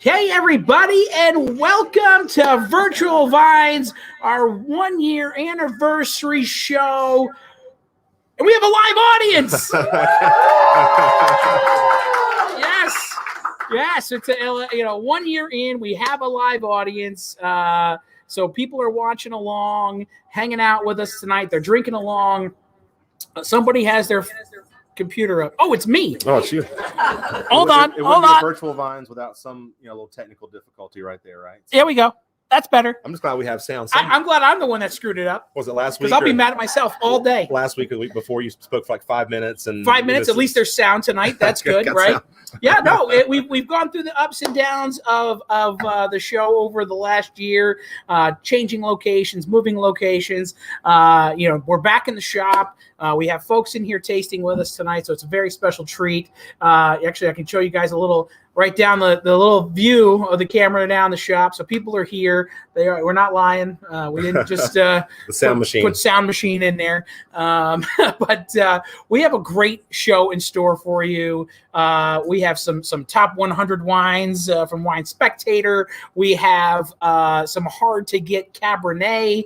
Hey, everybody, and welcome to Virtual Vines, our 1-year anniversary show. And we have a live audience. Yes, it's a 1 year in, we have a live audience. So people are watching along, hanging out with us tonight. They're drinking along. Somebody has their computer up. Oh, it's me. Oh, it's you. Hold on. Virtual Vines without some little technical difficulty right there, right? There we go. That's better. I'm just glad we have sound. I'm glad I'm the one that screwed it up. Was it last week? Because I'll be mad at myself all day. Last week or the week before, you spoke for like 5 minutes. And 5 minutes. At least there's sound tonight. That's good, right? Sound. Yeah, no, we've gone through the ups and downs of the show over the last year, changing locations, moving locations. We're back in the shop. We have folks in here tasting with us tonight, so it's a very special treat. Actually, I can show you guys a little right down the little view of the camera down the shop. So people are here. We're not lying. We didn't just the sound machine. Put sound machine in there. But we have a great show in store for you. We have some top 100 wines from Wine Spectator. We have some hard to get Cabernet.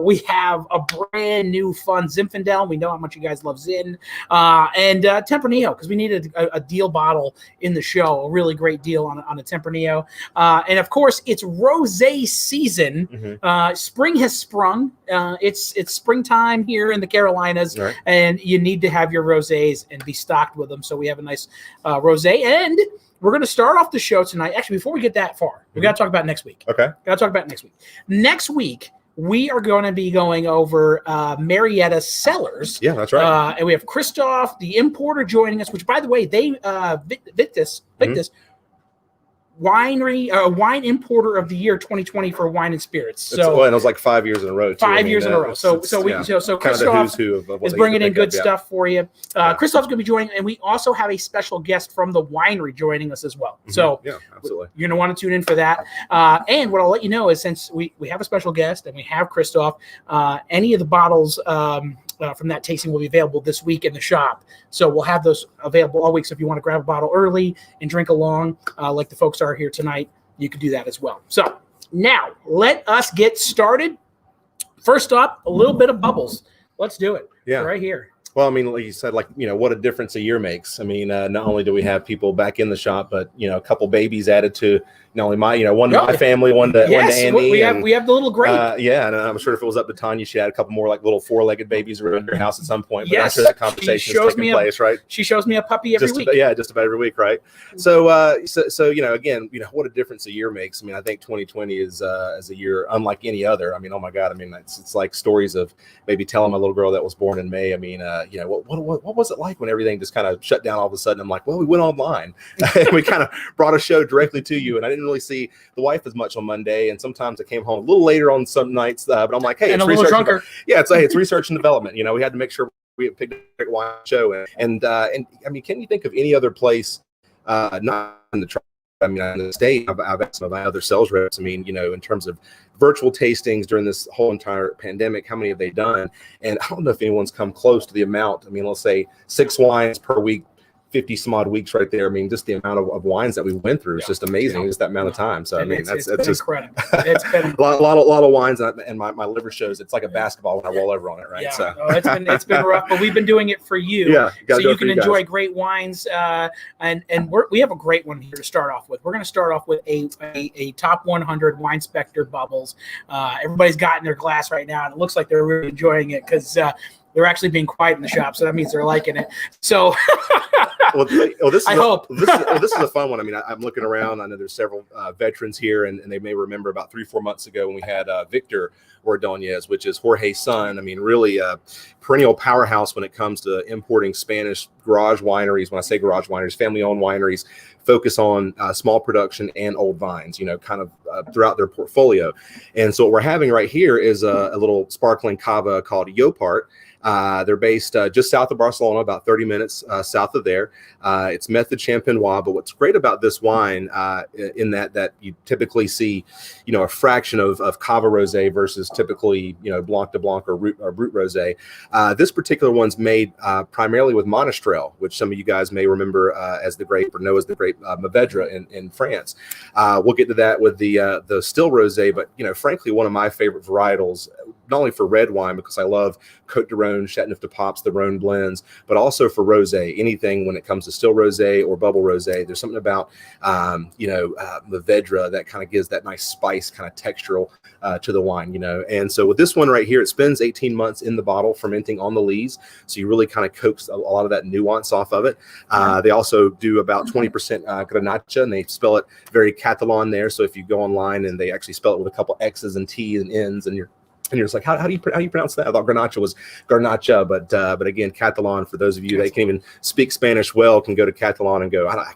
We have a brand new fun Zinfandel. We know how much you guys love Zin. And Tempranillo, because we needed a deal bottle in the show, a really great deal on a Tempranillo. And of course, it's rosé season. Mm-hmm. Spring has sprung. It's springtime here in the Carolinas, right. And you need to have your rosés and be stocked with them. So we have a nice rosé, and we're going to start off the show tonight. Actually, before we get that far, we got to talk about next week. Okay. Got to talk about next week. Next week, we are going to be going over Marietta Cellars. Yeah, that's right. And we have Christoph, the importer, joining us, which, by the way, they Victus, wine importer of the year 2020 for wine and spirits. So and it was like 5 years in a row. 5 years in a row. So Christoph is bringing in good stuff for you. Christoph's going to be joining, and we also have a special guest from the winery joining us as well. Mm-hmm. So yeah, absolutely, you're going to want to tune in for that. And what I'll let you know is, since we have a special guest and we have Christoph, any of the bottles from that tasting will be available this week in the shop. So we'll have those available all week. So if you want to grab a bottle early and drink along, like the folks are here tonight, you can do that as well. So now let us get started. First up, a little bit of bubbles. Let's do it. Yeah. Right here. Well, I mean, like you said, what a difference a year makes. I mean, not only do we have people back in the shop, but, a couple babies added to not only my, one to my family, one to Andy. We have the little grape. And I'm sure if it was up to Tanya, she had a couple more like little 4-legged babies around your house at some point. But after that conversation is taking place, right? She shows me a puppy every week. Just about every week, right? So again, what a difference a year makes. I mean, I think 2020 is a year unlike any other. I mean, oh my God, I mean, it's like stories of maybe telling my little girl that was born in May. I mean, what was it like when everything just kind of shut down all of a sudden? I'm like, well, we went online and we kind of brought a show directly to you. And I didn't really see the wife as much on Monday. And sometimes I came home a little later on some nights, but I'm like, hey, and it's a little drunker. It's research and development. We had to make sure we had picked a wine show. And I mean, can you think of any other place, not in the in the state, I've asked some of my other sales reps, I mean, in terms of virtual tastings during this whole entire pandemic, how many have they done? And I don't know if anyone's come close to the amount. I mean, let's say 6 wines per week, 50 some odd weeks right there. I mean, just the amount of wines that we went through is just amazing. Just that amount of time. So, I mean, it's just incredible. It's been a lot of wines, and my liver shows it's like a basketball when I roll over on it, right? Yeah, so it's been rough, but we've been doing it for you. Yeah, so you can enjoy great wines. And we have a great one here to start off with. We're going to start off with a top 100 Wine Spectator bubbles. Everybody's got in their glass right now, and it looks like they're really enjoying it because they're actually being quiet in the shop, so that means they're liking it. So, this is a fun one. I mean, I'm looking around. I know there's several veterans here, and they may remember about 3-4 months ago when we had Victor Ordonez, which is Jorge's son. I mean, really a perennial powerhouse when it comes to importing Spanish garage wineries. When I say garage wineries, family-owned wineries, focus on small production and old vines, kind of throughout their portfolio. And so what we're having right here is a little sparkling cava called Yopart. They're based just south of Barcelona, about 30 minutes south of there. It's Method Champenois, but what's great about this wine in that you typically see, a fraction of Cava Rosé versus typically, Blanc de Blanc or Brut Rosé. This particular one's made primarily with Monastrell, which some of you guys may remember as the grape or know as the grape Mourvedre in France. We'll get to that with the still rosé, but frankly, one of my favorite varietals, not only for red wine because I love Côte de Rhône, Châteauneuf de Pape, the Rhône blends, but also for rosé. Anything when it comes to still rosé or bubble rosé, there's something about Mourvedre that kind of gives that nice spice kind of textural to the wine, And so with this one right here, it spends 18 months in the bottle fermenting on the lees, so you really kind of coax a lot of that nuance off of it. They also do about 20% Granacio, and they spell it very Catalan there. So if you go online and they actually spell it with a couple X's and T's and N's, and you're just like, how do you pronounce that? I thought Granacho was Garnacha, but again, Catalan, for those of you that can even speak Spanish well, can go to Catalan and go, I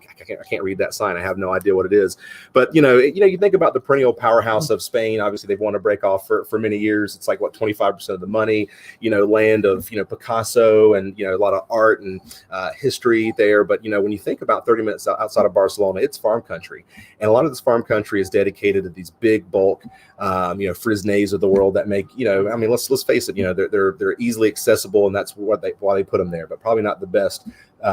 can't read that sign. I have no idea what it is. But you think about the perennial powerhouse of Spain. Obviously, they've wanted to break off for many years. It's like 25% of the money. Land of Picasso and a lot of art and history there. But when you think about 30 minutes outside of Barcelona, it's farm country, and a lot of this farm country is dedicated to these big bulk, Frisnays of the world that make. Let's face it. They're easily accessible, and that's why they put them there. But probably not the best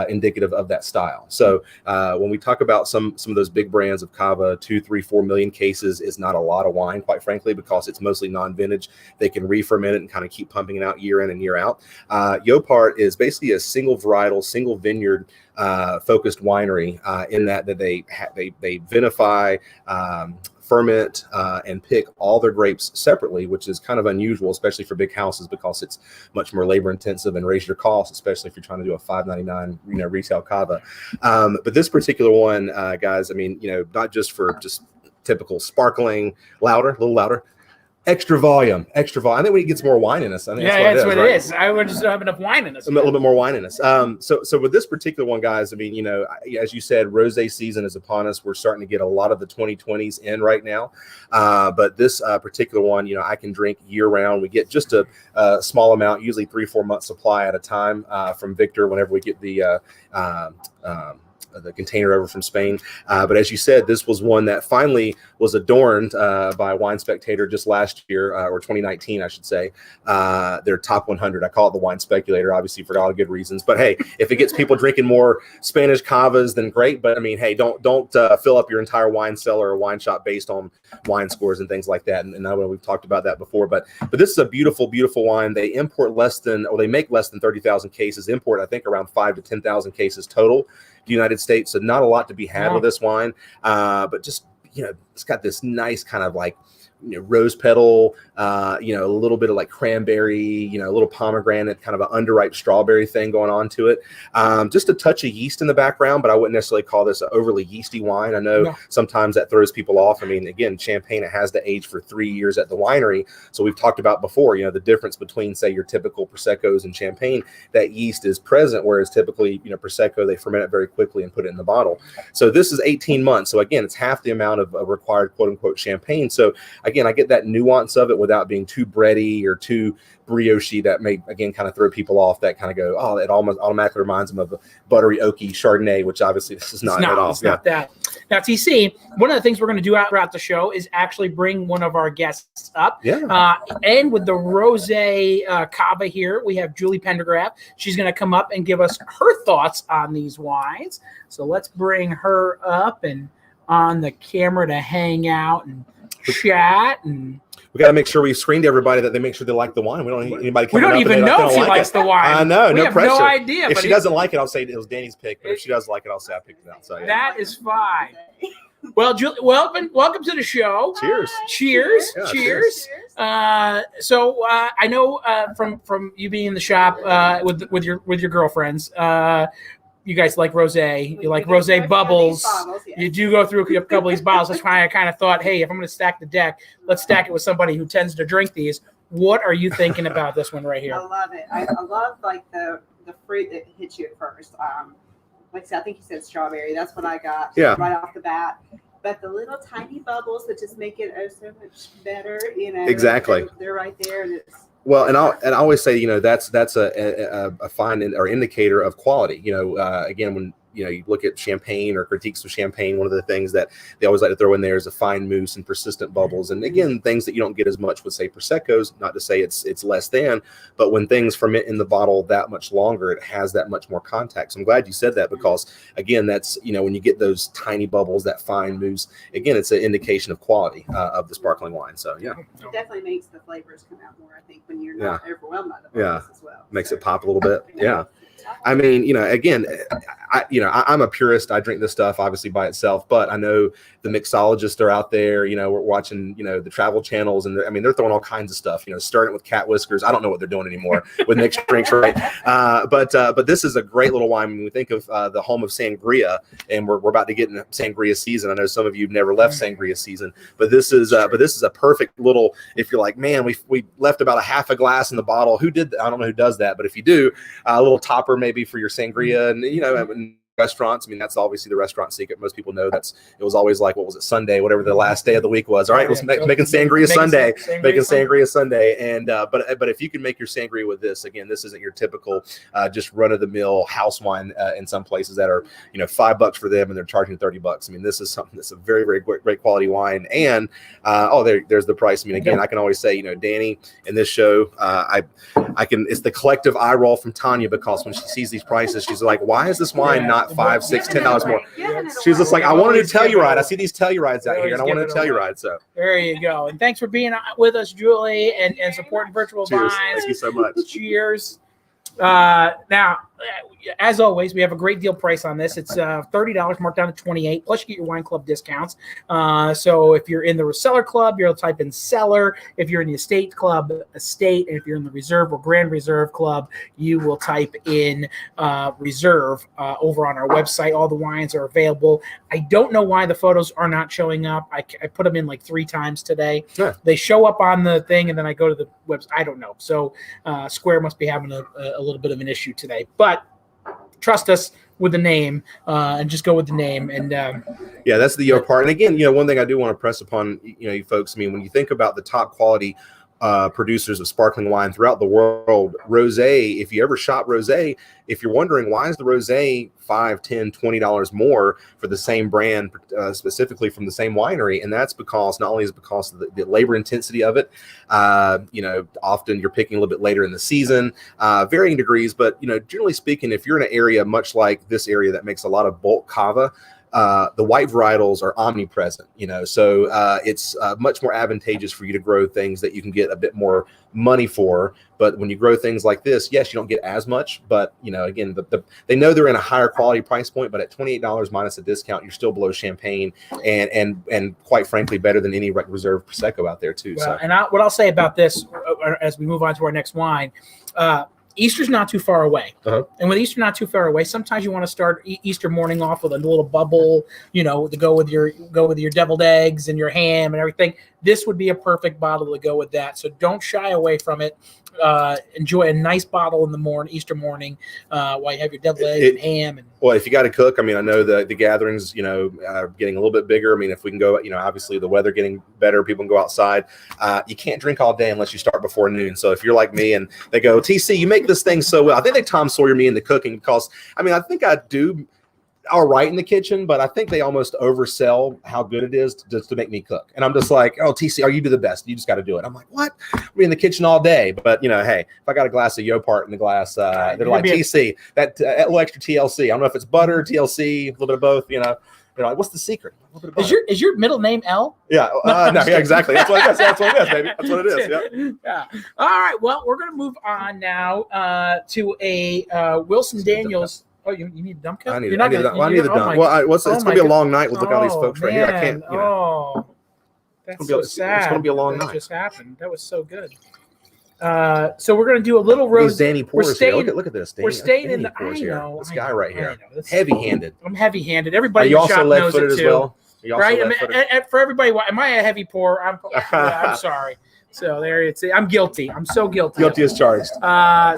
indicative of that style. So when we talk about some of those big brands of Cava, 2, 3, 4 million cases is not a lot of wine, quite frankly, because it's mostly non-vintage. They can re-ferment it and kind of keep pumping it out year in and year out. Yopart is basically a single varietal, single vineyard focused winery in that they vinify, ferment, and pick all their grapes separately, which is kind of unusual, especially for big houses, because it's much more labor intensive and raise your costs, especially if you're trying to do a $5.99 retail Cava. But this particular one, guys, not just for just typical sparkling, a little louder. Extra volume. I think we get some more wine in us. I think that's what it is. I would just have enough wine in us. A little bit more wine in us. So with this particular one, guys, as you said, rosé season is upon us. We're starting to get a lot of the 2020s in right now. But this particular one, I can drink year round. We get just a small amount, usually 3-4 months supply at a time from Victor whenever we get the container over from Spain. But as you said, this was one that finally was adorned by Wine Spectator just last year, or 2019, I should say, their top 100. I call it the Wine Speculator, obviously for all good reasons. But hey, if it gets people drinking more Spanish Cavas, then great. But hey, don't fill up your entire wine cellar or wine shop based on wine scores and things like that. And I know we've talked about that before. But this is a beautiful, beautiful wine. They they make less than 30,000 cases. Import, I think, around 5,000 to 10,000 cases total. United States, so not a lot to be had with this wine, but just it's got this nice kind of like rose petal, a little bit of like cranberry, a little pomegranate, kind of an underripe strawberry thing going on to it. Just a touch of yeast in the background, but I wouldn't necessarily call this an overly yeasty wine. I know sometimes that throws people off. Again, Champagne, it has to age for 3 years at the winery. So we've talked about before, the difference between, say, your typical Proseccos and Champagne, that yeast is present, whereas typically, Prosecco, they ferment it very quickly and put it in the bottle. So this is 18 months. So again, it's half the amount of required quote unquote Champagne. So again, I get that nuance of it without being too bready or too brioche that may, again, kind of throw people off, that kind of go, oh, it almost automatically reminds them of a buttery, oaky Chardonnay, which obviously this is not at all. It's not that. Now, TC, one of the things we're going to do throughout the show is actually bring one of our guests up. And with the rosé Cava here, we have Julie Pendergraph. She's going to come up and give us her thoughts on these wines. So let's bring her up and on the camera to hang out and chat. And we got to make sure we screened everybody that they make sure they like the wine. We don't need anybody coming up. We don't even know if she likes the wine. I know, no pressure. We have no idea. If she doesn't like it, I'll say it was Danny's pick. But if she does like it, I'll say I picked it out. So that is fine. Well, Julie, welcome to the show. Cheers. Cheers. Yeah, cheers. So I know from you being in the shop with your girlfriends, you guys like rosé. You like rosé bubbles. Bottles, yes. You do go through a couple of these bottles. That's why I kind of thought, hey, if I'm going to stack the deck, let's stack it with somebody who tends to drink these. What are you thinking about this one right here? I love it. I love like the fruit that hits you at first. Like I said, I think you said strawberry. That's what I got right off the bat. But the little tiny bubbles that just make it so much better, Exactly. They're right there. And Well, and I always say, that's a fine or indicator of quality. Again, when you look at champagne or critiques of champagne, one of the things that they always like to throw in there is a fine mousse and persistent bubbles. And again, things that you don't get as much with, say, Prosecco's, not to say it's less than, but when things ferment in the bottle that much longer, it has that much more contact. So I'm glad you said that, because again, that's, when you get those tiny bubbles, that fine mousse, again, it's an indication of quality of the sparkling wine. So yeah. It definitely makes the flavors come out more, I think, when you're not overwhelmed by the flavors as well. Makes it pop a little bit. Yeah. I mean, again, I'm a purist. I drink this stuff obviously by itself, but I know the mixologists are out there. We're watching, the travel channels, and they're throwing all kinds of stuff. Starting with cat whiskers. I don't know what they're doing anymore with mixed drinks, right? But this is a great little wine when we think of the home of sangria, and we're about to get in sangria season. I know some of you have never left sangria season, but this is a perfect little. If you're like, man, we left about a half a glass in the bottle. Who did that? I don't know who does that, but if you do, a little topper maybe for your sangria, and restaurants. That's obviously the restaurant secret. Most people know it was always like, what was it, Sunday, whatever the last day of the week was. All right, making sangria Sunday, making sangria Sunday. And but if you can make your sangria with this, again, this isn't your typical just run of the mill house wine in some places that are $5 for them and they're charging $30. This is something that's a very, very great quality wine. And there's the price. Again, I can always say, Danny in this show, it's the collective eye roll from Tanya, because when she sees these prices, she's like, why is this wine not $5, $6, $10 more? She's just like, I wanted to Telluride. I see these Tellurides out here, and I wanted to Telluride. So there you go. And thanks for being with us, Julie, and supporting Virtual Cheers. Vines. Thank you so much. Cheers. Now, as always, we have a great deal price on this. It's $30 marked down to $28, plus you get your wine club discounts. So if you're in the Cellar Club, you'll type in Cellar. If you're in the Estate Club, Estate. And if you're in the Reserve or Grand Reserve Club, you will type in Reserve over on our website. All the wines are available. I don't know why the photos are not showing up. I put them in like 3 times today. Sure. They show up on the thing, and then I go to the website. I don't know. So Square must be having a little bit of an issue today. But trust us with the name and just go with the name. And that's the Yo part. And again, one thing I do want to press upon you folks, when you think about the top quality producers of sparkling wine throughout the world, rosé, if you ever shop rosé, if you're wondering why is the rosé $5, $10, $20 more for the same brand, specifically from the same winery, and that's because not only is it because of the labor intensity of it, often you're picking a little bit later in the season, varying degrees, but generally speaking, if you're in an area much like this area that makes a lot of bulk cava, the white varietals are omnipresent, so it's much more advantageous for you to grow things that you can get a bit more money for. But when you grow things like this, yes, you don't get as much, but again, they know they're in a higher quality price point, but at $28 minus a discount, you're still below champagne and quite frankly, better than any reserve Prosecco out there too. Well, and what I'll say about this as we move on to our next wine, Easter's not too far away. And with Easter not too far away, sometimes you want to start Easter morning off with a little bubble, to go with your deviled eggs and your ham and everything. This would be a perfect bottle to go with that. So don't shy away from it. Enjoy a nice bottle in the Easter morning while you have your deviled eggs and ham. Well, if you got to cook, I know the gatherings, are getting a little bit bigger. If we can go, obviously the weather getting better, people can go outside. You can't drink all day unless you start before noon. So if you're like me and they go, TC, you make this thing so well. I think they Tom Sawyer me into cooking because, I think I do all right in the kitchen, but I think they almost oversell how good it is to make me cook. And I'm just like, oh, TC, you do the best. You just got to do it. I'm like, what? We're in the kitchen all day. But, hey, if I got a glass of Yopart in the glass, they're like, TC, that little extra TLC. I don't know if it's butter, TLC, a little bit of both, They're like, what's the secret? Is your middle name L? Yeah. Yeah, exactly. That's what it is. That's what it is, baby. That's what it is. Yeah. All right. Well, we're going to move on now to a Wilson Daniels. Oh, you need a dump cup? I need a dump. Well, it's going to be a long night with look at all these folks right here. I can't. That's so sad. It's going to be a long night. That just happened. That was so good. So we're going to do a little rose. Danny pours here. Look at this. Danny, we're staying in the. I know this guy right here. Heavy-handed. I'm heavy-handed. Everybody in the shop knows it left-footed as well. Right. For everybody, am I a heavy pour? I'm sorry. So there it's. I'm guilty. I'm so guilty. Guilty as charged.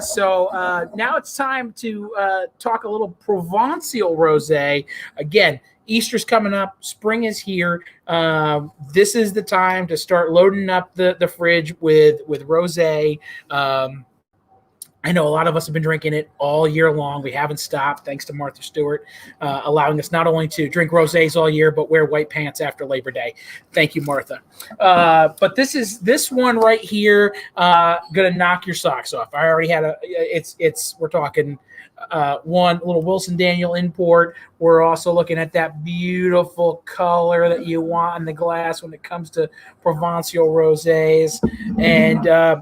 So now it's time to talk a little Provençal rosé. Again, Easter's coming up. Spring is here. This is the time to start loading up the fridge with rosé. I know a lot of us have been drinking it all year long. We haven't stopped, thanks to Martha Stewart, allowing us not only to drink rosés all year, but wear white pants after Labor Day. Thank you, Martha. But this one right here, gonna knock your socks off. I already had we're talking one little Wilson Daniel import. We're also looking at that beautiful color that you want in the glass when it comes to Provençal rosés. And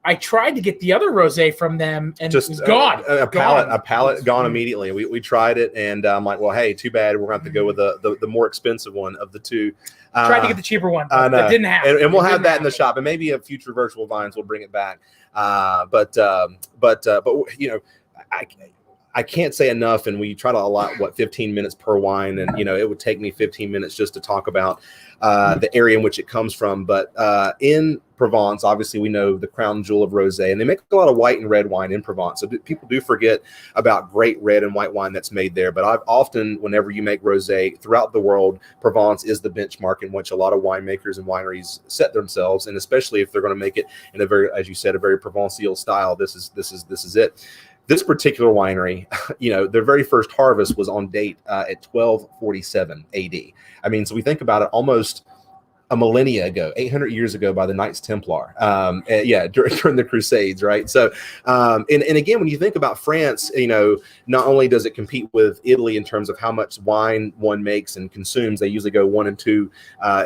I tried to get the other rosé from them, and it was gone. A pallet gone immediately. We tried it, and I'm like, well, hey, too bad. We're going to have to go with the more expensive one of the two. Tried to get the cheaper one, but that didn't happen. And we'll have that in the shop, and maybe a future virtual vines will bring it back. But you know, I can't say enough, and we try to allot 15 minutes per wine, and you know it would take me 15 minutes just to talk about the area in which it comes from. But in Provence, obviously, we know the crown jewel of rosé, and they make a lot of white and red wine in Provence. So people do forget about great red and white wine that's made there. But I've often, whenever you make rosé throughout the world, Provence is the benchmark in which a lot of winemakers and wineries set themselves, and especially if they're going to make it in a very, as you said, a very Provençal style. This is it. This particular winery, you know, their very first harvest was on date at 1247 AD. I mean, so we think about it, almost a millennia ago, 800 years ago, by the Knights Templar. During the Crusades, right? So, and again, when you think about France, you know, not only does it compete with Italy in terms of how much wine one makes and consumes, they usually go 1 and 2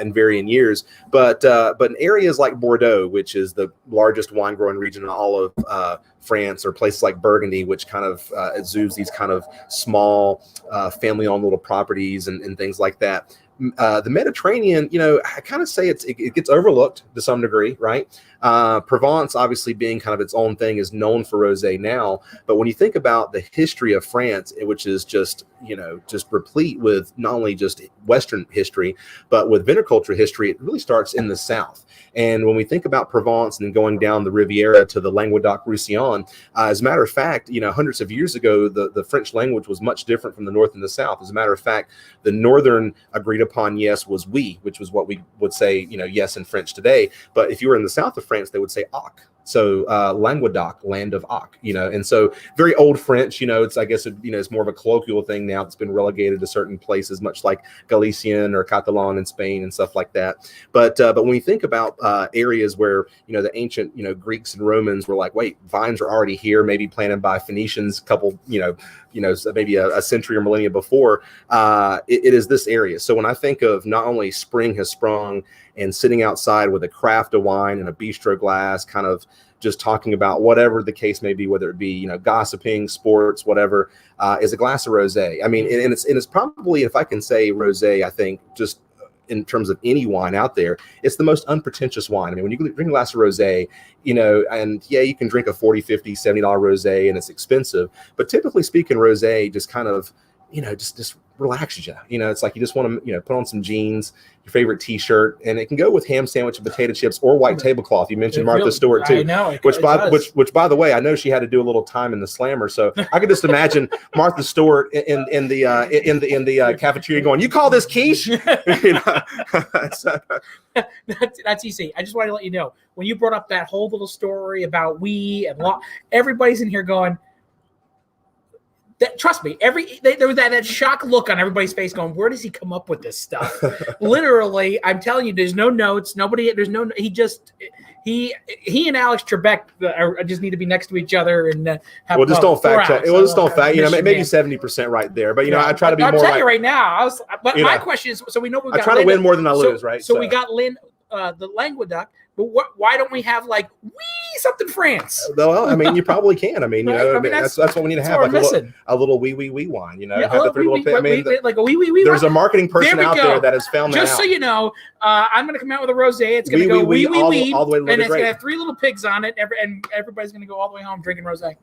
in varying years, but in areas like Bordeaux, which is the largest wine growing region in all of France, or places like Burgundy, which kind of exudes these kind of small family-owned little properties and things like that. The Mediterranean, you know, I kind of say it gets overlooked to some degree, right? Provence, obviously being kind of its own thing, is known for rosé now. But when you think about the history of France, which is just, you know, just replete with not only just Western history, but with viticulture history, it really starts in the south. And when we think about Provence and going down the Riviera to the Languedoc-Roussillon, as a matter of fact, you know, hundreds of years ago, the French language was much different from the north and the south. As a matter of fact, the northern agreed upon yes was oui, which was what we would say, you know, yes in French today. But if you were in the south of France, they would say Ac. So Languedoc, land of Ac, you know, and so very old French, you know, it's, I guess, it's more of a colloquial thing now. It's been relegated to certain places, much like Galician or Catalan in Spain and stuff like that. But when you think about areas where, you know, the ancient, you know, Greeks and Romans were like, wait, vines are already here, maybe planted by Phoenicians, couple, maybe a century or millennia before, it is this area. So when I think of not only spring has sprung and sitting outside with a craft of wine and a bistro glass, kind of just talking about whatever the case may be, whether it be, you know, gossiping, sports, whatever, is a glass of rosé. I mean, and it's probably, if I can say rosé, I think just in terms of any wine out there, it's the most unpretentious wine. I mean, when you drink a glass of rosé, you know, and yeah, you can drink a $40, $50, $70 rosé and it's expensive, but typically speaking, rosé just kind of, you know, just relaxes you. You know, it's like you just want to, you know, put on some jeans, your favorite t-shirt, and it can go with ham sandwich and potato chips or white tablecloth. You mentioned Martha Stewart too. I know, which by the way, I know she had to do a little time in the slammer, so I could just imagine Martha Stewart in the cafeteria going, "You call this quiche?" You know? That's easy. I just wanted to let you know, when you brought up that whole little story about everybody's in here going, trust me, there was that shock look on everybody's face going, where does he come up with this stuff? Literally, I'm telling you, there's no notes. He and Alex Trebek just need to be next to each other and have. Well, just don't fact check. Well, just don't fact. You know, maybe 70% right there, but you know, I try to be more. I'm telling you right now. My question is, so we know we got. I try to win more than I lose, right? So we got Lynn, the Languedoc. But why don't we have like something France? Well, I mean, you probably can. I mean, you know, that's what we need to have, like a little wee wine. You know, yeah, have the three little. Like a wee. There's a marketing person out there that has found that out. Just so you know, I'm going to come out with a rosé. It's going to go wee all the way, and it's going to have 3 little pigs on it, and everybody's going to go all the way home drinking rosé.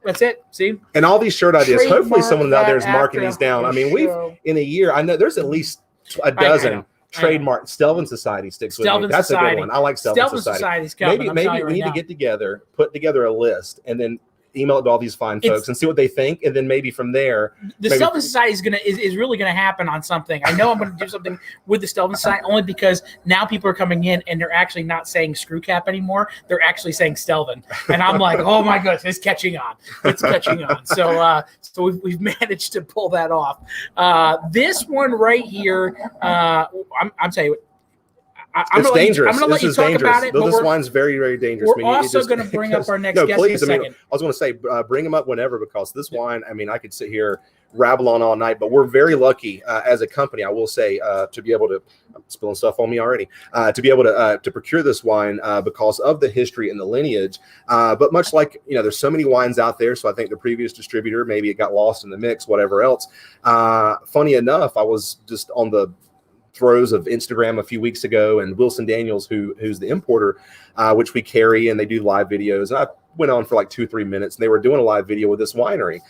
That's it. See? And all these shirt ideas. Hopefully, someone out there is marking these down. I mean, we've in a year. I know there's at least a dozen. Trademark Stelvin Society sticks with me. That's a good one. I like Stelvin Society. Maybe we need to get together, put together a list, and then email it to all these fine folks and see what they think, and then maybe from there, the Stelvin Society is really gonna happen on something. I know I'm gonna do something with the Stelvin Society only because now people are coming in and they're actually not saying screw cap anymore. They're actually saying Stelvin, and I'm like, oh my goodness, it's catching on. It's catching on. So we've managed to pull that off. This one right here, I'm telling you. It's dangerous. I'm going to let you talk about it. This wine's very, very dangerous. We're also going to bring up our next guest in a second. I was going to say, bring him up whenever, because this wine, I mean, I could sit here, rabble on all night, but we're very lucky as a company, I will say, to be able to, I'm spilling stuff on me already, to be able to procure this wine because of the history and the lineage. But much like, there's so many wines out there, so I think the previous distributor, maybe it got lost in the mix, whatever else. Funny enough, I was just on the throes of Instagram a few weeks ago, and Wilson Daniels, who's the importer, which we carry, and they do live videos. And I went on for like 2-3 minutes, and they were doing a live video with this winery.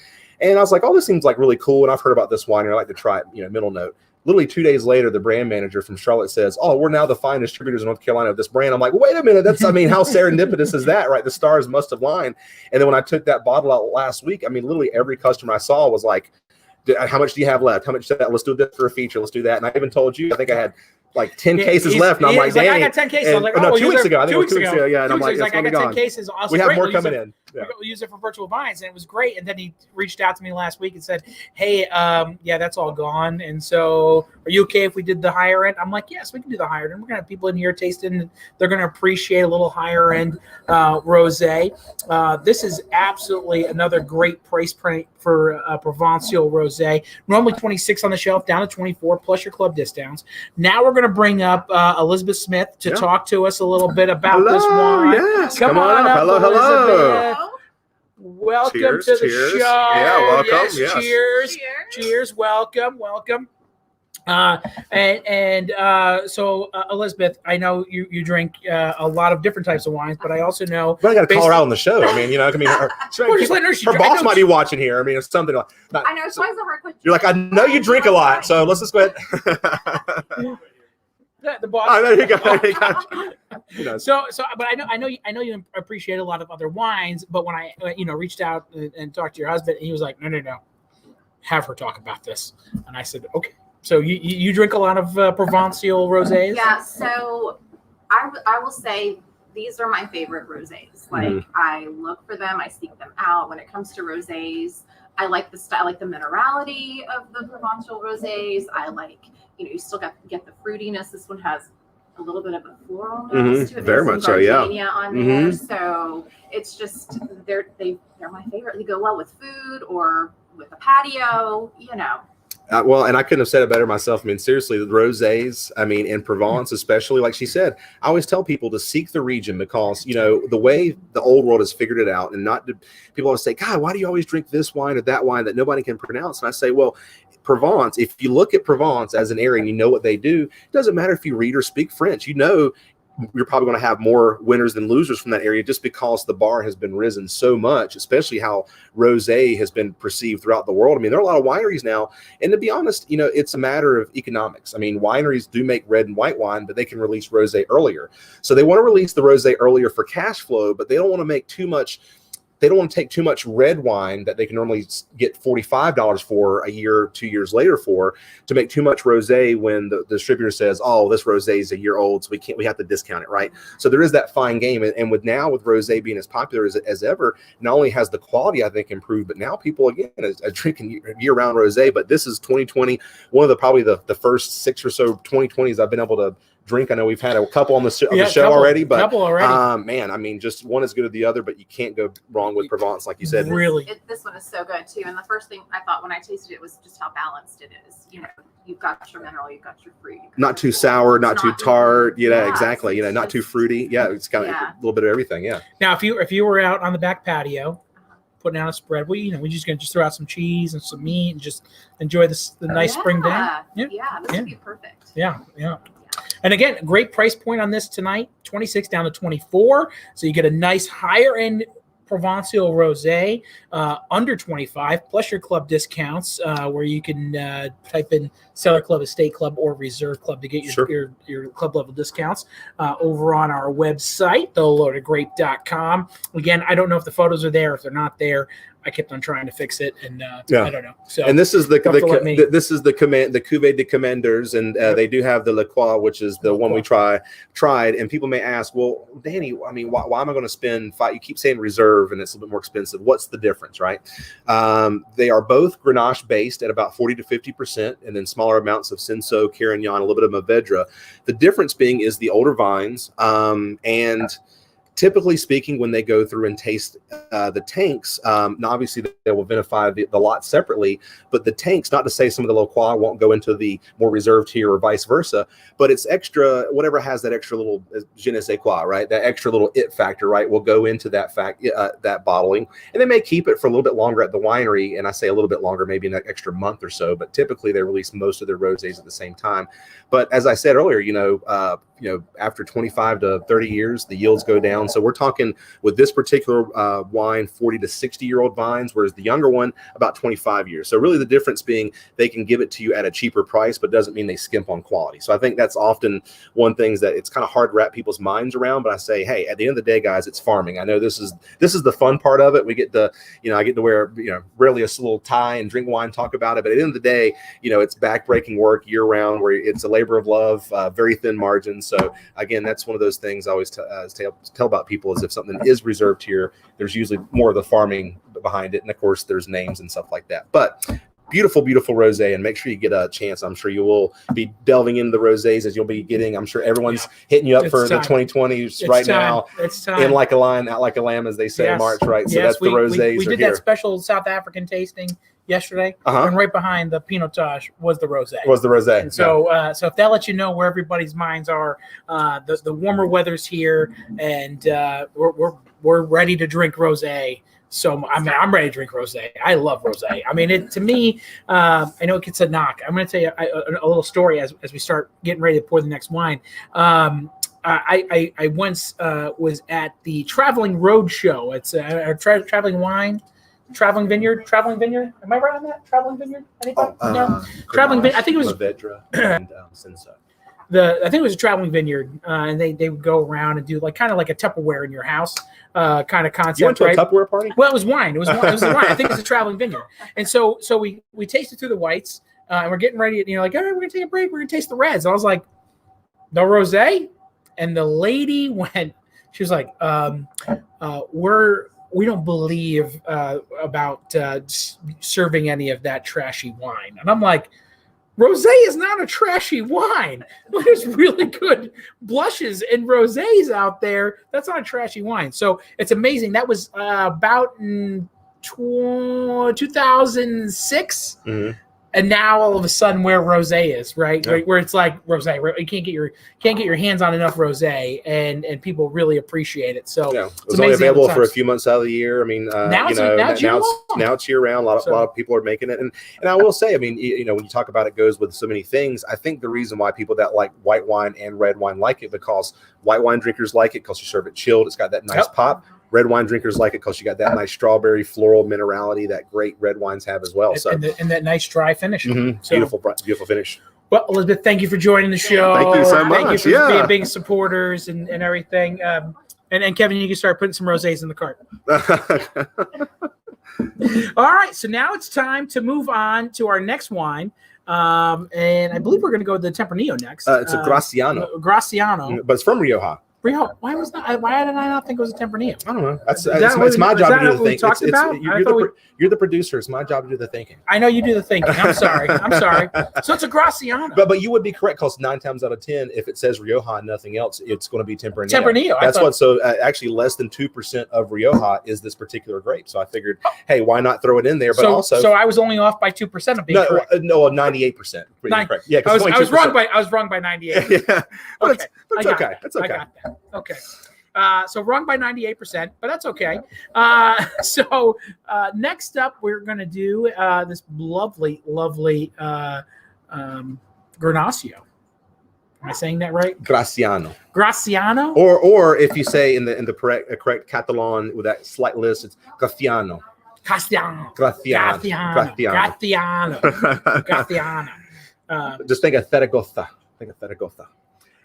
And I was like, oh, this seems like really cool. And I've heard about this winery. I like to try it, middle note. Literally 2 days later, the brand manager from Charlotte says, oh, we're now the fine distributors in North Carolina of this brand. I'm like, wait a minute. How serendipitous is that, right? The stars must have aligned. And then when I took that bottle out last week, literally every customer I saw was like, how much do you have left? How much? Let's do this for a feature. Let's do that. And I even told you, I think I had like 10 cases left. And I'm like, dang. I got 10 cases. I was like, no, 2 weeks ago. I think it was 2 weeks ago. Yeah. And I'm like, I got 10 cases. We have more coming in. We use it for virtual vines, and it was great. And then he reached out to me last week and said, hey, that's all gone. And so are you okay if we did the higher end? I'm like, yes, we can do the higher end. We're going to have people in here tasting, and they're going to appreciate a little higher end rosé. This is absolutely another great price point for Provençal rosé. Normally 26 on the shelf, down to 24 plus your club discounts. Now we're going to bring up Elizabeth Smith to talk to us a little bit about this wine. Yes. Come on up. Hello. Welcome cheers, to the cheers. show. Yeah, welcome. Yes. Cheers. Welcome. So Elizabeth, I know you drink a lot of different types of wines, but I also know. But I got to call her out on the show. Her boss might be watching here. It's something like. I know it's always a hard question. You're like, I know you drink a lot, so let's just go ahead. The boss. Oh, there you go. So, but I know you appreciate a lot of other wines. But when I, reached out and talked to your husband, he was like, no, have her talk about this. And I said, okay. So you drink a lot of Provençal rosés? Yeah. So I will say these are my favorite rosés. Like I look for them, I seek them out. When it comes to rosés, I like the style, I like the minerality of the Provençal rosés. I like, you still get the fruitiness. This one has a little bit of a floral nose to it. Very much so, yeah. On there. So it's just they're my favorite. They go well with food or with a patio. Well, and I couldn't have said it better myself. Seriously, the rosés, in Provence, especially, like she said, I always tell people to seek the region because, the way the old world has figured it out, and people always say, God, why do you always drink this wine or that wine that nobody can pronounce? And I say, well, Provence, if you look at Provence as an area and you know what they do, it doesn't matter if you read or speak French. You're probably going to have more winners than losers from that area just because the bar has been risen so much, especially how rosé has been perceived throughout the world. There are a lot of wineries now. And to be honest, it's a matter of economics. Wineries do make red and white wine, but they can release rosé earlier. So they want to release the rosé earlier for cash flow, but they don't want to make too much. They don't want to take too much red wine that they can normally get $45 for a year or 2 years later to make too much rosé when the distributor says, oh, this rosé is a year old, so we have to discount it, right? So there is that fine game. And with rosé being as popular as ever, not only has the quality, I think, improved, but now people, again, are drinking year-round rosé. But this is 2020, one of probably the first 6 or so 2020s I've been able to drink. I know we've had a couple on the show already, but just one is good as the other, but you can't go wrong with Provence, like you said. Really, this one is so good too. And the first thing I thought when I tasted it was just how balanced it is. You've got your mineral, you've got your fruit. Not too sour, not too tart. Yeah, exactly. Not too fruity. Yeah, it's got a little bit of everything. Yeah. Now, if you were out on the back patio, putting out a spread, we're just gonna throw out some cheese and some meat and just enjoy the nice spring day. This would be perfect. Yeah. And again, great price point on this tonight, 26 down to 24. So you get a nice higher end Provençal Rosé, under 25, plus your club discounts, where you can type in Cellar Club, Estate Club, or Reserve Club to get your club level discounts over on our website, theloadedgrape.com. Again, I don't know if the photos are there. If they're not there, I kept on trying to fix it, and I don't know. So, and this is the Cuvée de Commanders, and they do have the La Croix, which is the one we tried. And people may ask, well, Danny, I mean, why am I going to spend five? You keep saying Reserve, and it's a little bit more expensive. What's the difference, right? They are both Grenache based at about 40 to 50%, and then smaller amounts of Cinsault, Carignan, a little bit of Mourvedre. The difference being is the older vines, and typically speaking, when they go through and taste the tanks, now obviously they will vinify the lot separately, but the tanks, not to say some of the La Croix won't go into the more reserved tier or vice versa, but it's extra, whatever has that extra little je ne sais quoi, right? That extra little it factor, right, will go into that that bottling. And they may keep it for a little bit longer at the winery, and I say a little bit longer, maybe an extra month or so, but typically they release most of their rosés at the same time. But as I said earlier, after 25 to 30 years, the yields go down. So we're talking with this particular wine, 40 to 60-year-old vines, whereas the younger one, about 25 years. So really the difference being they can give it to you at a cheaper price, but doesn't mean they skimp on quality. So I think that's often one thing that it's kind of hard to wrap people's minds around. But I say, hey, at the end of the day, guys, it's farming. I know this is the fun part of it. We get to, I get to wear, rarely a little tie and drink wine, talk about it. But at the end of the day, it's backbreaking work year round, where it's a labor of love, very thin margins. So again, that's one of those things I always tell about people is if something is reserved here, there's usually more of the farming behind it. And of course there's names and stuff like that, but beautiful, beautiful rosé, and make sure you get a chance. I'm sure you will be delving into the rosés as you'll be getting. I'm sure everyone's hitting you up for the 2020s right now. It's time. In like a line, out like a lamb, as they say in March, right? So that's the rosés. We did that special South African tasting yesterday, and right behind the Pinotage was the rosé. And so, so if that lets you know where everybody's minds are, the warmer weather's here, and we're ready to drink rosé. So I'm ready to drink rosé. I love rosé. I mean, to me, I know it gets a knock. I'm going to tell you a little story as we start getting ready to pour the next wine. I once was at the Traveling Road Show. It's a Traveling Vineyard. Am I right on that? Traveling Vineyard? Anybody? No. Traveling Vineyard. I think it was Mourvedre and Cinsault. I think it was a Traveling Vineyard, and they would go around and do kind of like a Tupperware in your house kind of concept. You went to a Tupperware party? Well, it was wine. It was wine. I think it's a Traveling Vineyard. And so we tasted through the whites, and we're getting ready. Like, all right, we're gonna take a break. We're gonna taste the reds. And I was like, the rosé, and the lady went. She was like, we don't believe about serving any of that trashy wine. And I'm like, rosé is not a trashy wine. There's really good blushes and rosés out there. That's not a trashy wine. So it's amazing. That was about in 2006. Mm-hmm. And now all of a sudden where rosé is, right? Yeah. Where it's like rosé, right? You can't get your hands on enough rosé, and people really appreciate it. So it's only available for a few months out of the year. I mean, now it's year round. A lot of people are making it, and I will say, I mean, when you talk about it goes with so many things. I think the reason why people that like white wine and red wine like it, because white wine drinkers like it because you serve it chilled. It's got that nice pop. Red wine drinkers like it because you got that nice strawberry floral minerality that great red wines have as well. So and that nice dry finish. Mm-hmm. So, beautiful finish. Well, Elizabeth, thank you for joining the show. Thank you so much. Thank you for being supporters and everything. And Kevin, you can start putting some rosés in the cart. All right, so now it's time to move on to our next wine. And I believe we're going to go to the Tempranillo next. It's a Graciano. But it's from Rioja. Rio, why did I not think it was a Tempranillo? I don't know. It's my job to do the thinking. You're the producer. It's my job to do the thinking. I know you do the thinking. I'm sorry. So it's a Graciano. But you would be correct because 9 times out of 10, if it says Rioja and nothing else, it's going to be Tempranillo. Tempranillo. So actually less than 2% of Rioja is this particular grape. So I figured, hey, why not throw it in there? But so I was only off by 2% of being correct. No, 98%. Correct. Yeah, I was wrong by 98. Yeah, but it's okay. It's okay. I got that. Okay. So wrong by 98%, but that's okay. So next up, we're going to do this lovely Granacio. Am I saying that right? Granacio. Granacio? Or if you say in the correct Catalan with that slight list, it's Granacio. Castellano. Granacio. Granacio. Just think of Zaragoza.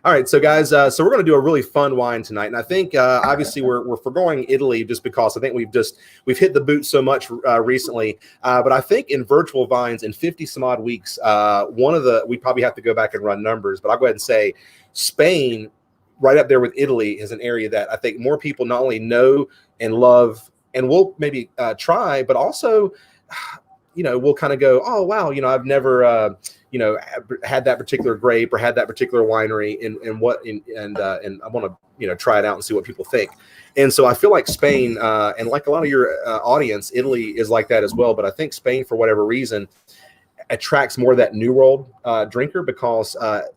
All right, so guys, so we're going to do a really fun wine tonight, and I think obviously we're foregoing Italy just because I think we've hit the boot so much recently. But I think in virtual vines in 50 some odd weeks, we probably have to go back and run numbers, but I'll go ahead and say Spain, right up there with Italy, is an area that I think more people not only know and love, and will maybe try, but also, we'll kind of go, oh wow, I've never. Had that particular grape or had that particular winery and I want to try it out and see what people think. And so I feel like Spain and like a lot of your audience, Italy is like that as well. But I think Spain, for whatever reason, attracts more of that New World drinker because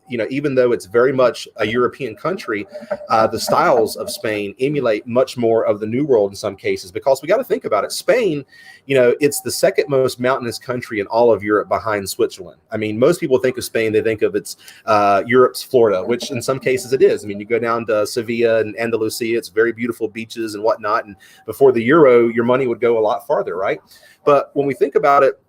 even though it's very much a European country, the styles of Spain emulate much more of the New World in some cases, because we got to think about it. Spain, it's the second most mountainous country in all of Europe behind Switzerland. I mean, most people think of Spain, they think of it's Europe's Florida, which in some cases it is. I mean, you go down to Sevilla and Andalusia, it's very beautiful beaches and whatnot. And before the Euro, your money would go a lot farther, right? But when we think about it,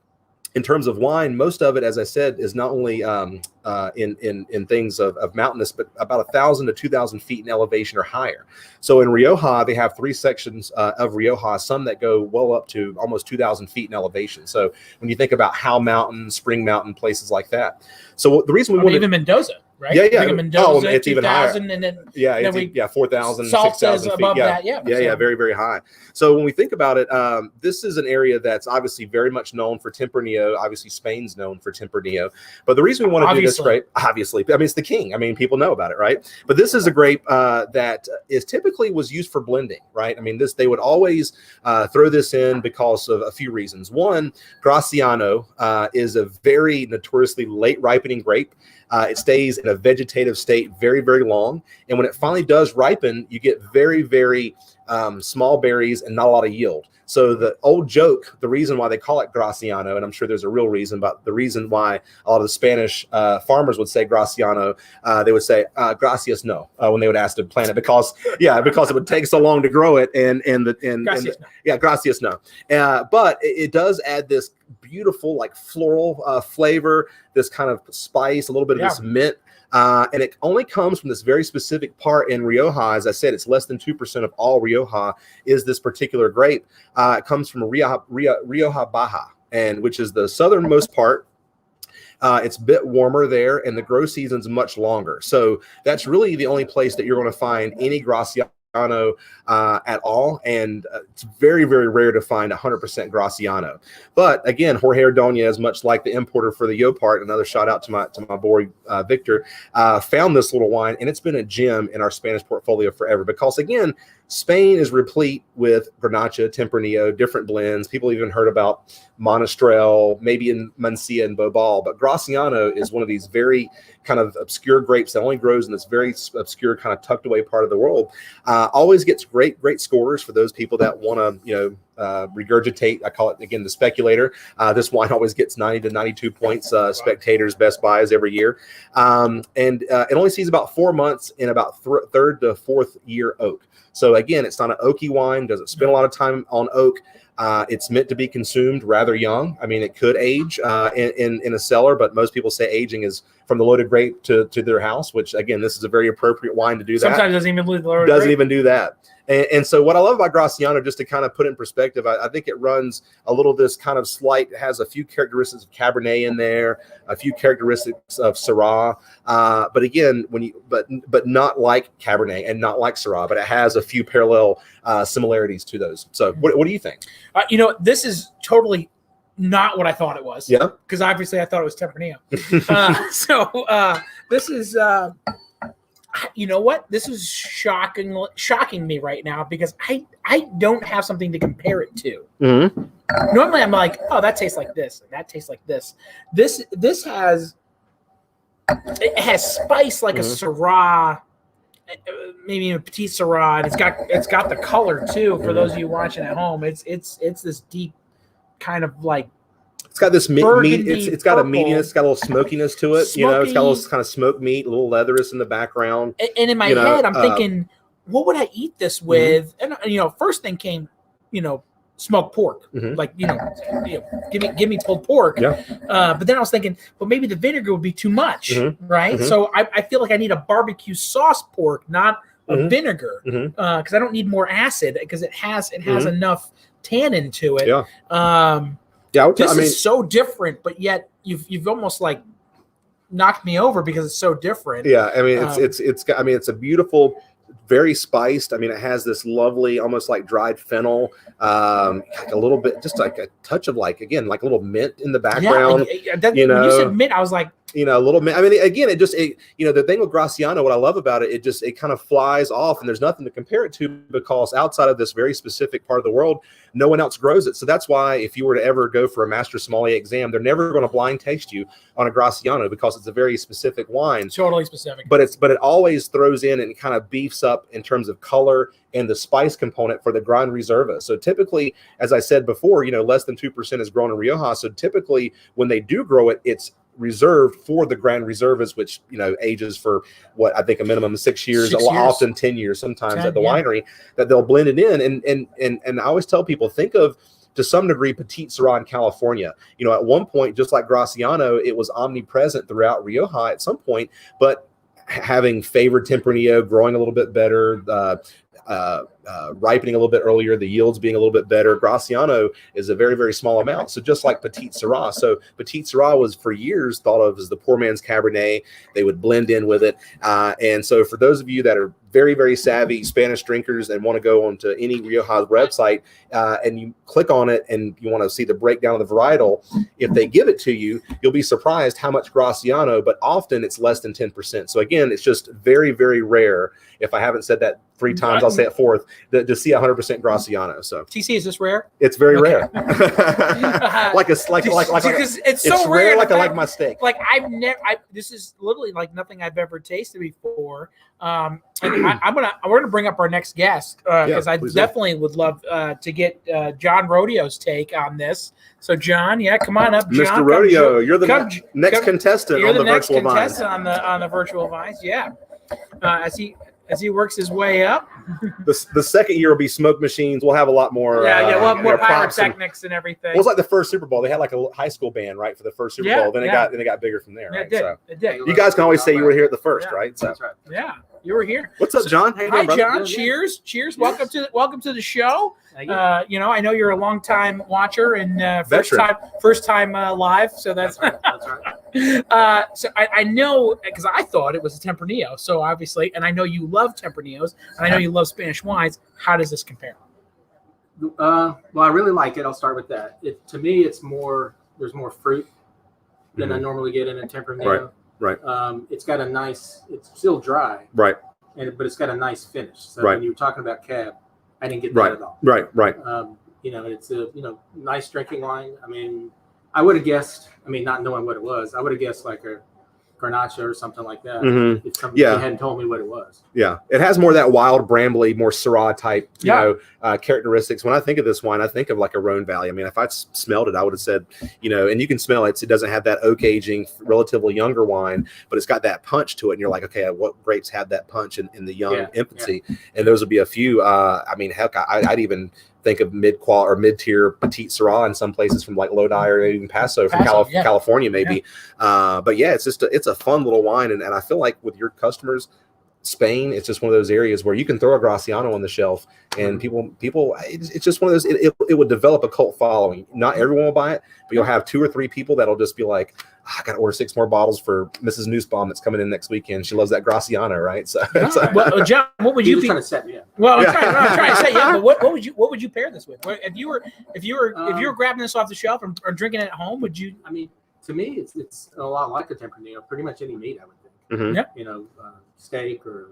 in terms of wine, most of it, as I said, is not only in things of mountainous, but about 1,000 to 2,000 feet in elevation or higher. So in Rioja, they have 3 sections of Rioja, some that go well up to almost 2,000 feet in elevation. So when you think about Howe Mountain, Spring Mountain, places like that. So the reason we want even Mendoza. Right? Yeah. Mendoza, it's even higher. And then 4,000, Salsa's 6,000 feet. Above that. Yeah, very, very high. So when we think about it, this is an area that's obviously very much known for Tempranillo. Obviously, Spain's known for Tempranillo. But the reason we want to do this grape, obviously, I mean, it's the king. I mean, people know about it, right? But this is a grape that is typically was used for blending, right? I mean, they would always throw this in because of a few reasons. One, Granacio is a very notoriously late ripening grape. It stays in a vegetative state very, very long. And when it finally does ripen, you get very, very small berries and not a lot of yield. So the old joke, the reason why they call it Granacio, and I'm sure there's a real reason, but the reason why a lot of the Spanish farmers would say Granacio, they would say gracias no when they would ask to plant it because it would take so long to grow it gracias no. But it does add this beautiful like floral flavor, this kind of spice, a little bit of this mint. And it only comes from this very specific part in Rioja. As I said, it's less than 2% of all Rioja is this particular grape. It comes from Rioja Baja, and which is the southernmost part. It's a bit warmer there, and the grow season's much longer. So that's really the only place that you're going to find any Granacio at all, and it's very, very rare to find 100% Granacio. But again, Jorge Ordonez, much like the importer for the Yopart, another shout out to my boy Victor, found this little wine, and it's been a gem in our Spanish portfolio forever because again, Spain is replete with Granacho, Tempranillo, different blends. People even heard about Monastrell, maybe in Mansilla and Bobal, but Granacio is one of these very kind of obscure grapes that only grows in this very obscure kind of tucked away part of the world. Always gets great scores for those people that want to, regurgitate. I call it again the speculator. This wine always gets 90 to 92 points. Spectators best buys every year, and it only sees about 4 months in about third to fourth year oak. So again, it's not an oaky wine. Doesn't spend a lot of time on oak. It's meant to be consumed rather young. I mean, it could age in a cellar, but most people say aging is from the loaded grape to their house, which again, this is a very appropriate wine to do that. Sometimes doesn't even leave the loaded doesn't grape. even do that. And so what I love about Granacio, just to kind of put it in perspective, I think it runs a little this kind of slight, has a few characteristics of Cabernet in there, a few characteristics of Syrah. But again, but not like Cabernet and not like Syrah, but it has a few parallel similarities to those. So what do you think? This is totally not what I thought it was. Yeah. Because obviously I thought it was Tempranillo. This is, you know what? This is shocking me right now because I don't have something to compare it to. Mm-hmm. Normally I'm like, oh, that tastes like this, and that tastes like this. This has spice like a Syrah, maybe a Petit Syrah, and it's got the color too. For those of you watching at home, it's this deep kind of like It's got this meat. It's got a meatiness. It's got a little smokiness to it. Smoky. You know, it's got a little kind of smoked meat, a little leatherous in the background. And in my head, I'm thinking, what would I eat this with? And first thing came, smoked pork. Like give me pulled pork. Yeah. But then I was thinking, well, maybe the vinegar would be too much, right? So I feel like I need a barbecue sauce pork, not a vinegar, because I don't need more acid because it has enough tannin to it. This is so different, but yet you've almost like knocked me over because it's so different. Yeah, I mean it's a beautiful, very spiced. I mean, it has this lovely, almost like dried fennel, like a little bit, just like a touch of like a little mint in the background. When you said mint, I was like, a little mint. I mean, again, the thing with Graciano, what I love about it, it kind of flies off, and there's nothing to compare it to because outside of this very specific part of the world, no one else grows it. So that's why if you were to ever go for a master sommelier exam, they're never going to blind taste you on a Graciano because it's a very specific wine. Totally specific. But it always throws in and kind of beefs up in terms of color and the spice component for the Gran Reserva. So typically, as I said before, less than 2% is grown in Rioja. So typically when they do grow it, it's reserved for the Gran Reservas, which ages for what I think a minimum of 6 years, often 10 years sometimes at the winery, that they'll blend it in. And I always tell people, think of, to some degree, Petite Sirah in California. At one point, just like Graciano, it was omnipresent throughout Rioja at some point, but having favored Tempranillo, growing a little bit better, ripening a little bit earlier, the yields being a little bit better. Graciano is a very, very small amount. So just like Petite Sirah. So Petite Sirah was for years thought of as the poor man's Cabernet. They would blend in with it. And so for those of you that are very, very savvy Spanish drinkers and want to go onto any Rioja website and you click on it and you want to see the breakdown of the varietal, if they give it to you, you'll be surprised how much Graciano, but often it's less than 10%. So again, it's just very, very rare. If I haven't said that 3 times, I'll say it fourth, to see 100% Graciano. So TC, is this rare? It's very rare. Because it's so rare. I like my steak. Like this is literally like nothing I've ever tasted before. And we're gonna bring up our next guest because I definitely would love to get John Rodeo's take on this. So John, come on up, John. Mr. Rodeo, you're the next contestant on the virtual vines. On the virtual vines, yeah. As he works his way up. The second year will be smoke machines. We'll have a lot more. We'll have more pyrotechnics and everything. Well, it was like the first Super Bowl. They had like a high school band, right, for the first Super Bowl. Then it got bigger from there. Right? It did. You guys can always say you were here at the first, right? So. That's right. Yeah, you were here. What's up, John? How you doing, brother? John. Cheers. Welcome to the show. I know you're a long time watcher and first time live. So that's That's right. So I know because I thought it was a Tempranillo. So obviously, and I know you love Tempranillos, and I know you love Spanish wines. How does this compare? Well, I really like it. I'll start with that. To me, there's more fruit than I normally get in a Tempranillo. Right. It's got it's still dry. Right. But it's got a nice finish. So right. when you were talking about Cab, I didn't get that at all. Right. It's a nice drinking wine. I mean, I would have guessed. I mean, not knowing what it was, I would have guessed like a Granacio or something like that. Mm-hmm. If somebody hadn't told me what it was. Yeah, it has more of that wild, brambly, more Syrah type, characteristics. When I think of this wine, I think of like a Rhone Valley. I mean, if I smelled it, I would have said, and you can smell it. It doesn't have that oak aging, relatively younger wine, but it's got that punch to it. And you're like, okay, what grapes had that punch in the young infancy? Yeah. And those would be a few. I mean, heck, I'd even think of mid-tier Petite Sirah in some places from like Lodi or even Paso from California, maybe. Yeah. But yeah, it's a fun little wine. And I feel like with your customers, Spain, it's just one of those areas where you can throw a Graciano on the shelf and people, it's just one of those, it would develop a cult following. Not everyone will buy it, but you'll have 2 or 3 people that'll just be like, I got to order 6 more bottles for Mrs. Nussbaum that's coming in next weekend. She loves that Graciano, right? So, well, John, what would you be trying to set me up? Well, I'm trying to say, but what would you pair this with? If you were grabbing this off the shelf or drinking it at home, would you? I mean, to me, it's a lot like a Tempranillo. Pretty much any meat, I would think. Mm-hmm. Steak or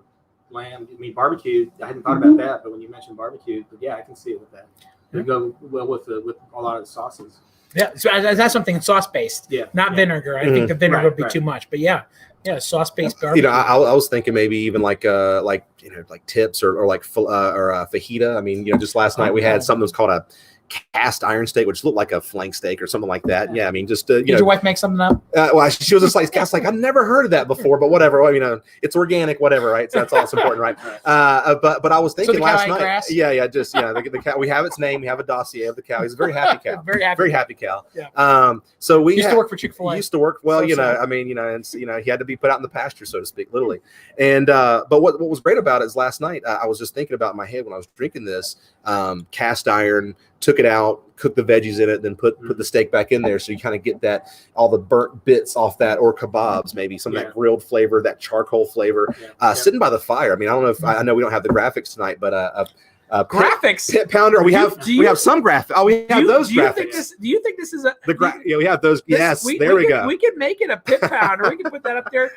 lamb. I mean, barbecue. I hadn't thought about that, but when you mentioned barbecue, I can see it with that. It would go well with a lot of the sauces. Yeah, so that's something sauce based. Yeah, not vinegar. I think the vinegar would be too much, but sauce based barbecue. I was thinking maybe even like tips or fajita. I mean, just last night we had something that was called cast iron steak, which looked like a flank steak or something like that. Yeah, I mean, just Did your wife make something up? Well, she was just like, cast, like, I've never heard of that before, but whatever. Well, you know, it's organic, whatever, right? So that's all that's important, right? But I was thinking last night. Grass? Yeah, just the cow. We have its name. We have a dossier of the cow. He's a very happy cow. very happy cow. Yeah. So we used to work for Chick-fil-A. Used to work. Well, I mean, and he had to be put out in the pasture, so to speak, literally. And but what was great about it is last night I was just thinking about in my head when I was drinking this cast iron. Took it out, cooked the veggies in it, then put the steak back in there, so you kind of get that all the burnt bits off that, or kebabs, maybe some of that grilled flavor, that charcoal flavor, sitting by the fire. I mean, I don't know if I know we don't have the graphics tonight, but graphics pit pounder. We have some graphics. Oh, we have those graphics. Do you think this is we have those? Yes, there we go. We can make it a pit pounder. We can put that up there.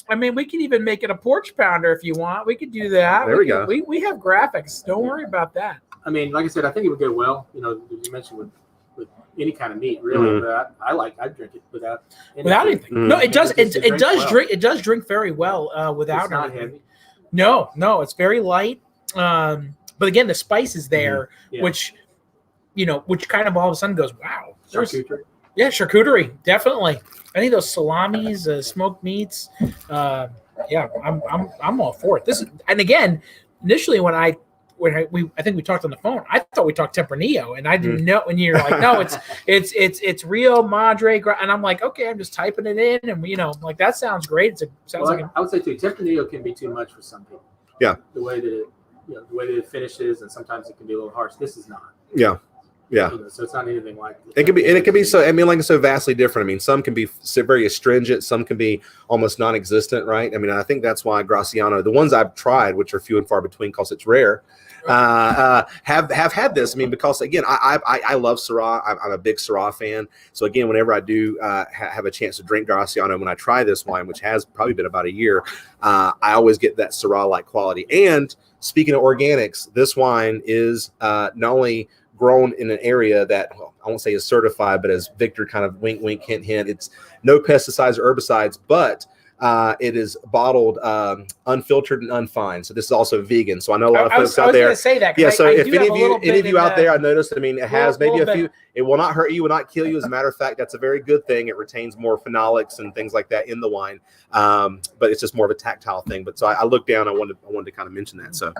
I mean, we can even make it a porch pounder if you want. We could do that. There we go. We have graphics. Don't worry about that. I mean, like I said, I think it would go well. You mentioned with any kind of meat, really. But I drink it without anything. No, it does. It does drink. It does drink very well without. It's not heavy. No, it's very light. But again, the spice is there, which kind of all of a sudden goes, wow. Charcuterie. Yeah, charcuterie, definitely. Any of those salamis, smoked meats. I'm all for it. And again, initially I think we talked on the phone. I thought we talked Tempranillo, and I didn't know. And you're like, no, it's Rio Madre, and I'm like, okay, I'm just typing it in, and like that sounds great. I would say too, Tempranillo can be too much for some people. Yeah, the way that it finishes, and sometimes it can be a little harsh. This is not. Yeah. Yeah, so it's not anything like it can be, and it can be so. I mean, like so vastly different. I mean, some can be very astringent, some can be almost non-existent, right? I mean, I think that's why Graciano, the ones I've tried, which are few and far between, because it's rare, have had this. I mean, because again, I love Syrah. I'm a big Syrah fan. So again, whenever I do have a chance to drink Graciano, when I try this wine, which has probably been about a year, I always get that Syrah-like quality. And speaking of organics, this wine is not only grown in an area that, well, I won't say is certified, but as Victor kind of wink, wink, hint, hint, it's no pesticides or herbicides, but it is bottled unfiltered and unfined. So this is also vegan. So I know a lot of folks out there. I was going to say that. Yeah. So if any of you out there, I noticed, I mean, it has maybe a few. It will not hurt you, will not kill you. As a matter of fact, that's a very good thing. It retains more phenolics and things like that in the wine. But it's just more of a tactile thing. But so I looked down. I wanted to kind of mention that. So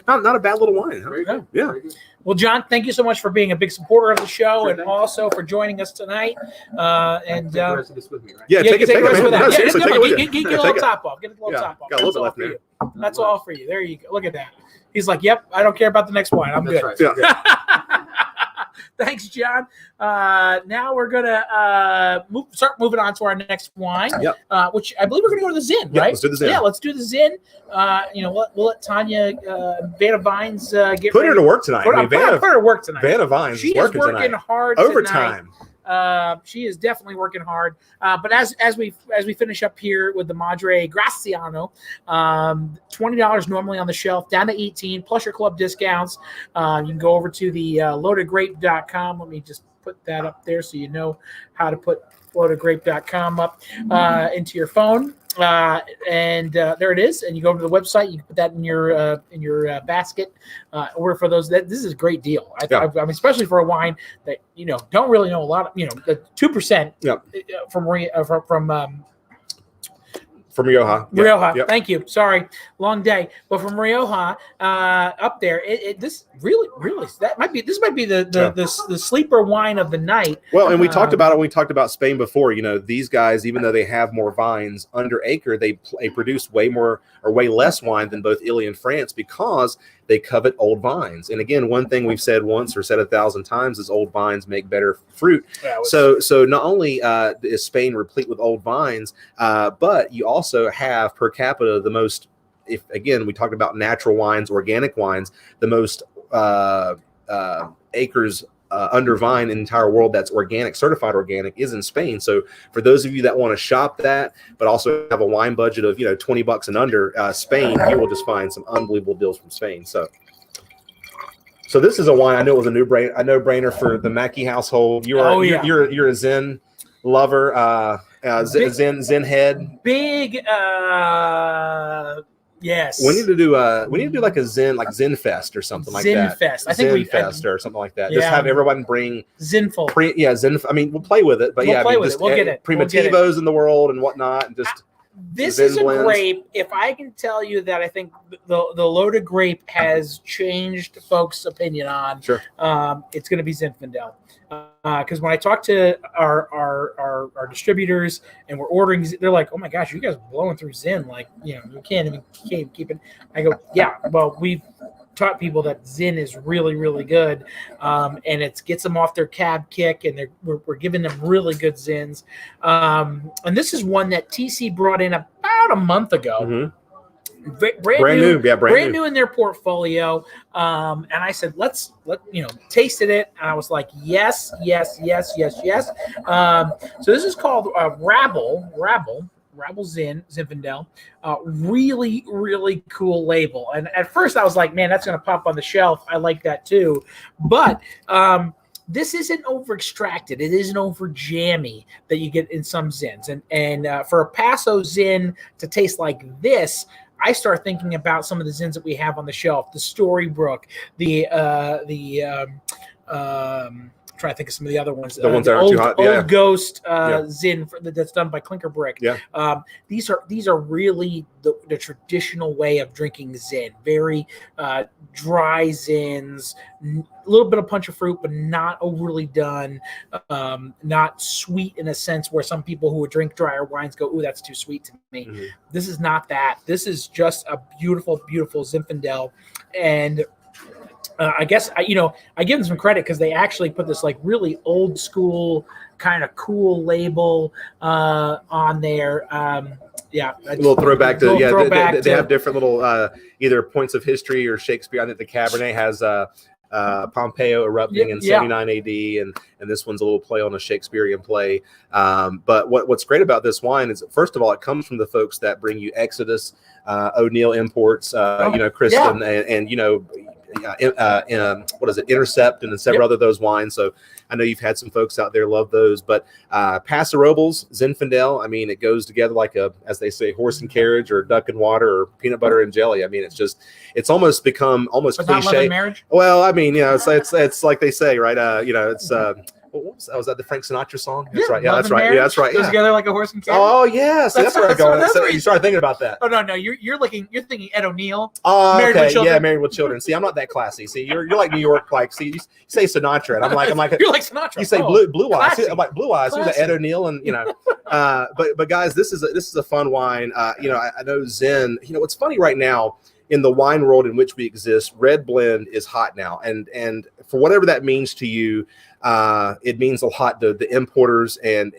not a bad little wine. Huh? Very good. Yeah. Very good. Well, John, thank you so much for being a big supporter of the show, and also for joining us tonight. Take the rest of this with me, right? Yeah, take it with you. Get a little top off. Get a little top off. Got a little bit left there. That's all for you. There you go. Look at that. He's like, yep, I don't care about the next wine. I'm good. Right. Yeah. Thanks, John. Now we're gonna start moving on to our next wine, which I believe we're gonna go to the Zin, right? Let's do the Zin. Yeah, let's do the Zin. We'll let Tanya Vanna Vines get put ready. her to work tonight. Put her to work tonight. Vanna Vines she is working hard overtime. She is definitely working hard. But as we finish up here with the Madre Graciano, $20 normally on the shelf, down to 18 plus your club discounts. You can go over to the loadedgrape.com. Let me just put that up there so you know how to put loadedgrape.com up into your phone. And there it is. And you go over to the website. You can put that in your basket. Order for those. This is a great deal. I mean, especially for a wine that don't really know a lot of. The 2% from Rioja. Rioja. Yep. Thank you. Sorry, long day. But from Rioja up there, this really might be the sleeper wine of the night. Well, and we talked about it when we talked about Spain before. These guys, even though they have more vines under acre, they produce way more or way less wine than both Italy and France because they covet old vines. And again, one thing we've said once or said 1,000 times is old vines make better fruit. So not only is Spain replete with old vines, but you also have per capita the most, we talked about natural wines, organic wines, the most acres under vine in the entire world that's organic, certified organic, is in Spain. So for those of you that want to shop that, but also have a wine budget of $20 and under, Spain, you will just find some unbelievable deals from Spain. So this is a wine I know was a no-brainer for the Mackey household. You're a Zin lover, Zin head. Big. Yes. We need to do like a Zen Fest or something like that. Fest. I think Fest or something like that. Yeah. Just have everyone bring Zinful. I mean, we'll play with it, but We'll play with just it. We'll get it. Primitivos in the world and whatnot, and just this Zen is a blends. grape. If I can tell you that I think the loaded grape has changed folks' opinion on, Sure. It's going to be Zinfandel. Because when I talk to our distributors and we're ordering, they're like, "Oh my gosh, you guys are blowing through Zin, like, you can't even keep it." I go, "Yeah, well, we've taught people that Zin is really, really good, and it gets them off their cab kick, and we're giving them really good Zins." And this is one that TC brought in about a month ago. Mm-hmm. Brand new new in their portfolio. And I said, let's tasted it. And I was like, yes. So this is called Rabble Zinfandel. Really, really cool label. And at first I was like, man, that's going to pop on the shelf. I like that too. But this isn't over extracted. It isn't over jammy that you get in some Zins. And for a Paso Zin to taste like this, I start thinking about some of the Zins that we have on the shelf, the Storybrooke, trying to think of some of the other ones. The ones that aren't too hot. Old Ghost Zin that's done by Clinker Brick. Yeah. These are really the traditional way of drinking Zin. Very dry Zins, a little bit of punch of fruit, but not overly done. Not sweet in a sense where some people who would drink drier wines go, "Ooh, that's too sweet to me." Mm-hmm. This is not that. This is just a beautiful, beautiful Zinfandel. And I guess I give them some credit because they actually put this like really old school kind of cool label on there. A little throwback to they have different little either points of history or Shakespeare. I think the Cabernet has Pompeo erupting in 79 AD, and this one's a little play on a Shakespearean play. But what's great about this wine is, first of all, it comes from the folks that bring you Exodus, O'Neill Imports, Kristen, and what is it, Intercept, and several other those wines. So I know you've had some folks out there love those, but Paso Robles, Zinfandel, I mean, it goes together like as they say, horse and carriage or duck and water or peanut butter and jelly. I mean, it's almost become almost but cliche. Not love and marriage? Well, I mean, it's like they say, right? It's was that the Frank Sinatra song? That's right. Yeah, that's right. Yeah, that's right. Goes together like a horse and carriage. Oh yeah, so that's where I'm going. So you started thinking about that. Oh no, you're thinking Ed O'Neill. Oh, Married with Children. Yeah, Married with Children. See, I'm not that classy. See, you're like New York, like, see, you say Sinatra, and I'm like you're like Sinatra. You say Blue Eyes. I'm like Blue Eyes. Who's Ed O'Neill? And but guys, this is a fun wine. I know Zen. What's funny right now in the wine world in which we exist, red blend is hot now, and for whatever that means to you, it means a lot to the importers and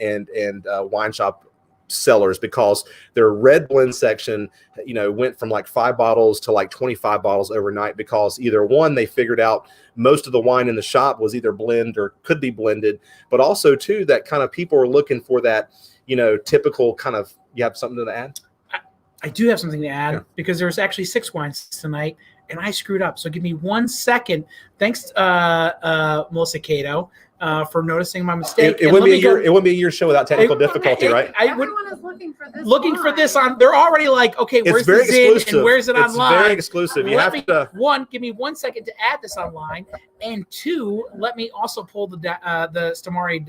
wine shop sellers, because their red blend section, went from like 5 bottles to like 25 bottles overnight, because either one, they figured out most of the wine in the shop was either blend or could be blended, but also too that kind of people are looking for that, typical kind of. You have something to add? I do have something to add because there's actually 6 wines tonight, and I screwed up. So give me 1 second. Thanks, Melissa Cato, for noticing my mistake. It wouldn't be a year show without technical difficulty, right? Everyone is looking for this. For this on. They're already like, okay, where's the Zin and where's it online? It's very exclusive. You have to. Give me 1 second to add this online, and 2, let me also pull the Stamari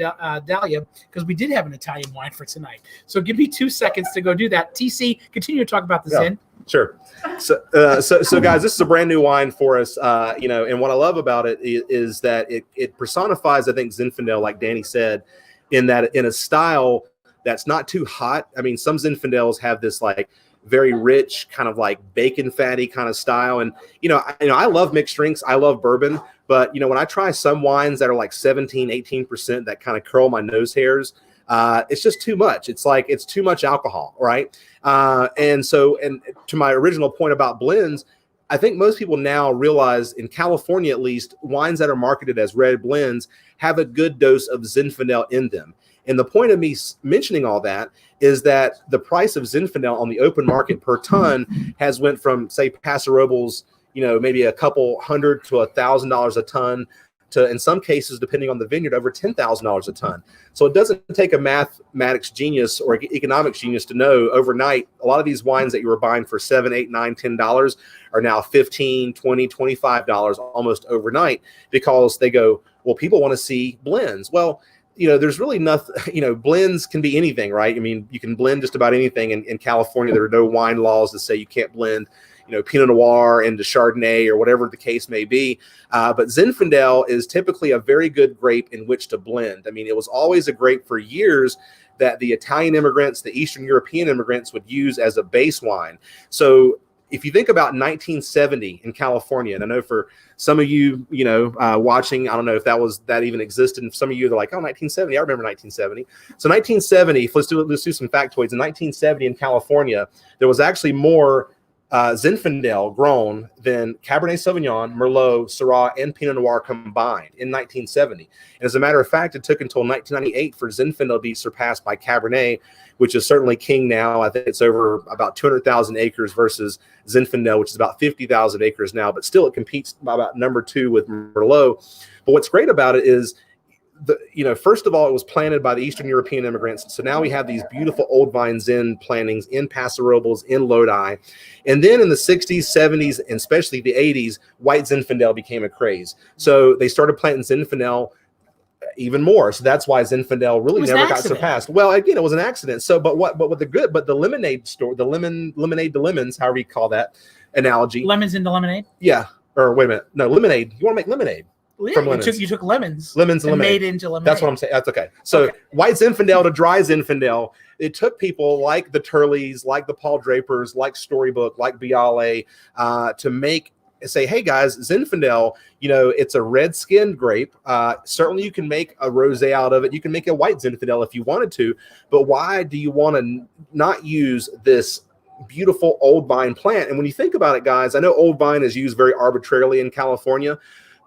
Dahlia, because we did have an Italian wine for tonight. So give me 2 seconds to go do that. TC, continue to talk about the Zin. Sure. So guys, this is a brand new wine for us. And what I love about it is that it personifies, I think, Zinfandel, like Danny said, in a style that's not too hot. I mean, some Zinfandels have this like very rich kind of like bacon fatty kind of style. And, I love mixed drinks. I love bourbon. But, when I try some wines that are like 17, 18%, that kind of curl my nose hairs, it's just too much. It's like, it's too much alcohol, right? And to my original point about blends, I think most people now realize, in California at least, wines that are marketed as red blends have a good dose of Zinfandel in them. And the point of me mentioning all that is that the price of Zinfandel on the open market per ton has went from, say, Paso Robles, maybe a couple $100 to $1,000 a ton, to, in some cases, depending on the vineyard, over $10,000 a ton. So it doesn't take a mathematics genius or economics genius to know overnight a lot of these wines that you were buying for $7, $8, $9, $10 are now $15, $20, $25 almost overnight, because they go, well, people want to see blends. Well, there's really nothing, blends can be anything, right? I mean, you can blend just about anything. In California, there are no wine laws that say you can't blend, Pinot Noir into Chardonnay or whatever the case may be. But Zinfandel is typically a very good grape in which to blend. I mean, it was always a grape for years that the Italian immigrants, the Eastern European immigrants would use as a base wine. So if you think about 1970 in California, and I know for some of you, watching, I don't know if that even existed. And some of you are like, oh, 1970, I remember 1970. So 1970, let's do some factoids. In 1970 in California, there was actually more Zinfandel grown than Cabernet Sauvignon, Merlot, Syrah, and Pinot Noir combined in 1970. And as a matter of fact, it took until 1998 for Zinfandel to be surpassed by Cabernet, which is certainly king now. I think it's over about 200,000 acres versus Zinfandel, which is about 50,000 acres now. But still, it competes about number 2 with Merlot. But what's great about it is, first of all, it was planted by the Eastern European immigrants. So now we have these beautiful old vine Zin plantings in Paso Robles, in Lodi. And then in the 60s, 70s, and especially the 80s, white Zinfandel became a craze. So they started planting Zinfandel even more. So that's why Zinfandel really never got surpassed. Well, again, it was an accident. So, but the lemonade store, lemonade to lemons, however you call that analogy. Lemons into lemonade? Yeah. Or wait a minute. No, lemonade. You want to make lemonade. Yeah, you took lemons and lemonade. Made into lemonade. That's what I'm saying. That's okay. So white Zinfandel to dry Zinfandel, it took people like the Turleys, like the Paul Drapers, like Storybook, like Biale, to say, hey guys, Zinfandel, it's a red-skinned grape. Certainly you can make a rosé out of it. You can make a white Zinfandel if you wanted to, but why do you want to not use this beautiful old vine plant? And when you think about it, guys, I know old vine is used very arbitrarily in California,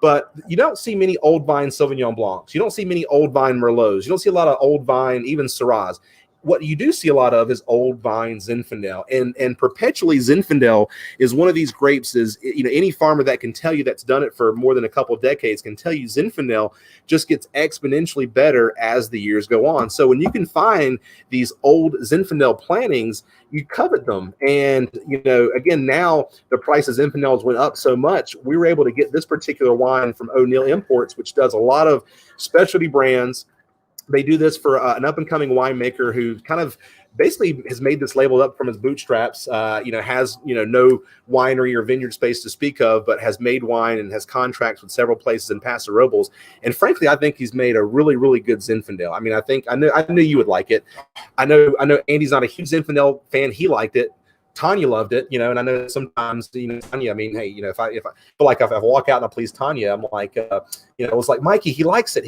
but you don't see many old vine Sauvignon Blancs. You don't see many old vine Merlots. You don't see a lot of old vine, even Syrahs. What you do see a lot of is old vine Zinfandel, and perpetually Zinfandel is one of these grapes. Is any farmer that can tell you that's done it for more than a couple of decades can tell you Zinfandel just gets exponentially better as the years go on. So when you can find these old Zinfandel plantings, you covet them. And again, now the price of Zinfandels went up so much, we were able to get this particular wine from O'Neill Imports, which does a lot of specialty brands. They do this for an up-and-coming winemaker who kind of basically has made this label up from his bootstraps, has, no winery or vineyard space to speak of, but has made wine and has contracts with several places in Paso Robles. And frankly, I think he's made a really, really good Zinfandel. I mean, I knew you would like it. I know Andy's not a huge Zinfandel fan. He liked it. Tanya loved it, and I know sometimes, Tanya, I mean, hey, if I feel like if I walk out and I please Tanya, I'm like, it was like, Mikey, he likes it,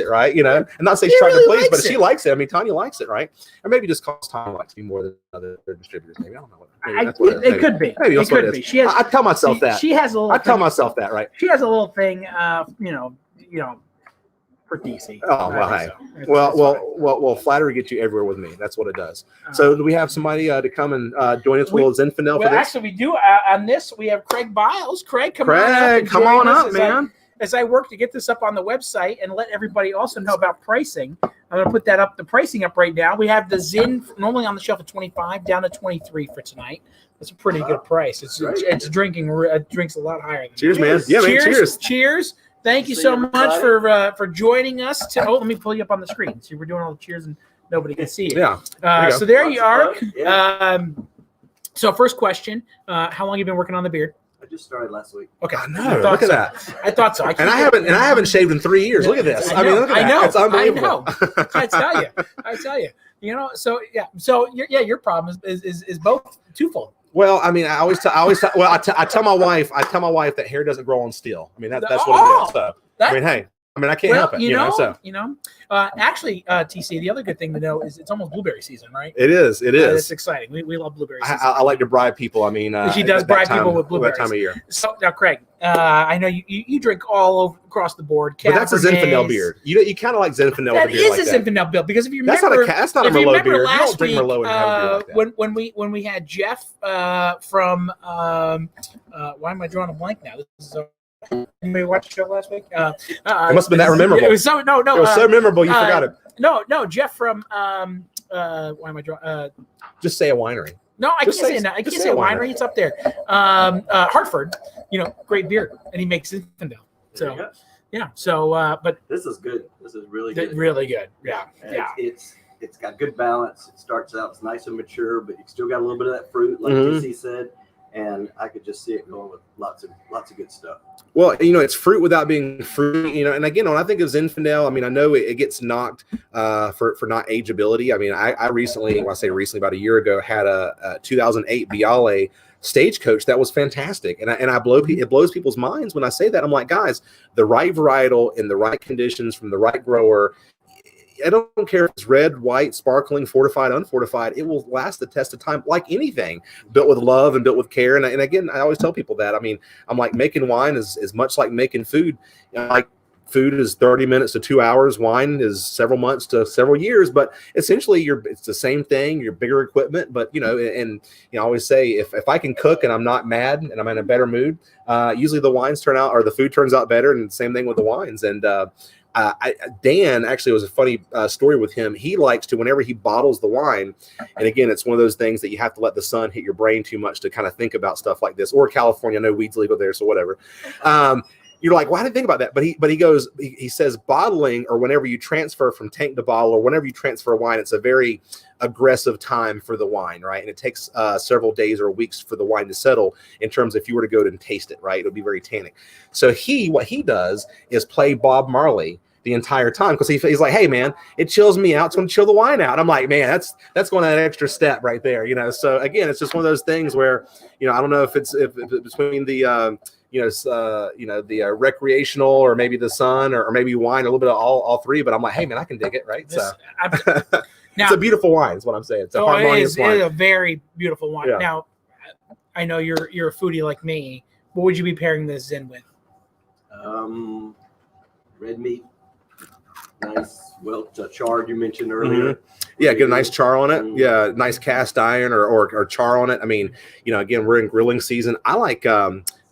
right? And not say she's trying to please, but she likes it. I mean, Tanya likes it, right? Or maybe just cause Tanya likes me more than other distributors. Maybe I don't know. It could be. Maybe it could be. She has. I tell myself that. She has a little. I tell myself that, right? She has a little thing, for DC. Oh, well, hey. Well, flattery gets you everywhere with me. That's what it does. So do we have somebody to come and join us with Zinfandel for this? Actually, we do. On this, we have Craig Biles. Craig, come on up, man. As I work to get this up on the website and let everybody also know about pricing, I'm going to put the pricing up right now. We have the Zin normally on the shelf at $25, down to $for tonight. That's a pretty good price. It's drinks a lot higher. Cheers, man. Yeah, man. Cheers. Thank you so much for joining us. Let me pull you up on the screen. See, we're doing all the cheers and nobody can see it. Yeah. So there you are. Yeah. So first question: how long have you been working on the beard? I just started last week. Okay. I know. Look at that. I thought so. I haven't shaved in 3 years. Look at this. I mean, look at that. I know. It's unbelievable. I tell you. So yeah. So your problem is both twofold. Well, I mean, I tell my wife that hair doesn't grow on steel. I mean, that's what it is. So, I mean, hey, I can't help it. Actually, TC, the other good thing to know is it's almost blueberry season, right? It is. It's exciting. We love blueberry season. I like to bribe people. I mean, she does bribe people with blueberries. That time of year. So now, Craig, I know you drink all over across the board. But that's a Zinfandel beard. You kind of like Zinfandel. That is a Zinfandel beard because if you remember, that's not a Merlot beard. You don't drink week, Merlot and have a beard like that. when we had Jeff from why am I drawing a blank now? This is Anybody watch the show last week? It must have been that memorable. It was so no. It was so memorable you forgot it. No, Jeff from why am I drawing? Just say a winery. No, I can't say that. I can't say a winery. It's up there. Hartford, great beer, and he makes Zinfandel. So yeah. So but this is good. This is really good. Really good. Yeah. And it's got good balance. It starts out, it's nice and mature, but you still got a little bit of that fruit, like TC said. And I could just see it going with lots of good stuff. Well, it's fruit without being fruit. And again, when I think of Zinfandel, I mean, I know it gets knocked for not ageability. I mean, I recently, when I say recently, about a year ago, had a 2008 Biale Stagecoach that was fantastic, and it blows people's minds when I say that. I'm like, guys, the right varietal in the right conditions from the right grower. I don't care if it's red, white, sparkling, fortified, unfortified. It will last the test of time like anything built with love and built with care. And again, I always tell people that. I mean, I'm like, making wine is much like making food. Like food is 30 minutes to 2 hours. Wine is several months to several years. But essentially, it's the same thing. You're bigger equipment. But, I always say if I can cook and I'm not mad and I'm in a better mood, usually the wines turn out or the food turns out better. And same thing with the wines. And Dan, actually, it was a funny story with him. He likes to, whenever he bottles the wine, and again, it's one of those things that you have to let the sun hit your brain too much to kind of think about stuff like this. Or California, I know weed's legal there, so whatever. You're like, why did I think about that? But he says bottling, or whenever you transfer from tank to bottle, or whenever you transfer wine, it's a very aggressive time for the wine, right? And it takes several days or weeks for the wine to settle in terms of if you were to go and taste it, right? It'll be very tannic. So what he does is play Bob Marley the entire time, because he's like, hey man, it chills me out, it's going to chill the wine out. I'm like, man, that's going that extra step right there, So again, it's just one of those things where, I don't know if it's between the the recreational or maybe the sun or maybe wine, a little bit of all three, but I'm like, hey man, I can dig it, right? Now, it's a beautiful wine is what I'm saying. It's a harmonious wine. It is a very beautiful wine. Yeah. Now, I know you're a foodie like me. What would you be pairing this Zin with? Red meat. Nice, charred, you mentioned earlier. Yeah, get a nice char on it. Yeah, nice cast iron or char on it. I mean, again, we're in grilling season. I like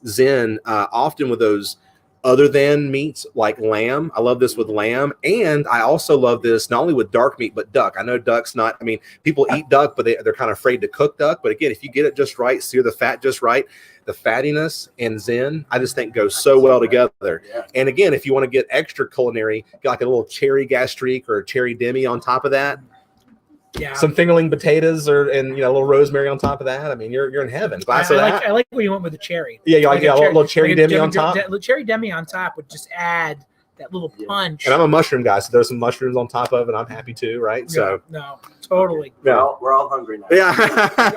Zin often with those other than meats like lamb. I love this with lamb. And I also love this not only with dark meat, but duck. I know duck's not, people eat duck, but they're kind of afraid to cook duck. But again, if you get it just right, sear the fat just right, the fattiness and Zin, I just think goes so well together. Yeah. And again, if you want to get extra culinary, get like a little cherry gastrique or cherry demi on top of that. Yeah. Some fingerling potatoes and a little rosemary on top of that. I mean, you're in heaven. I like where you went with the cherry. Yeah, you like a little cherry demi on top. Cherry demi on top would just add that little punch. And I'm a mushroom guy, so there's some mushrooms on top of it. I'm happy too, right? No, totally. Yeah. We're all hungry now. Yeah.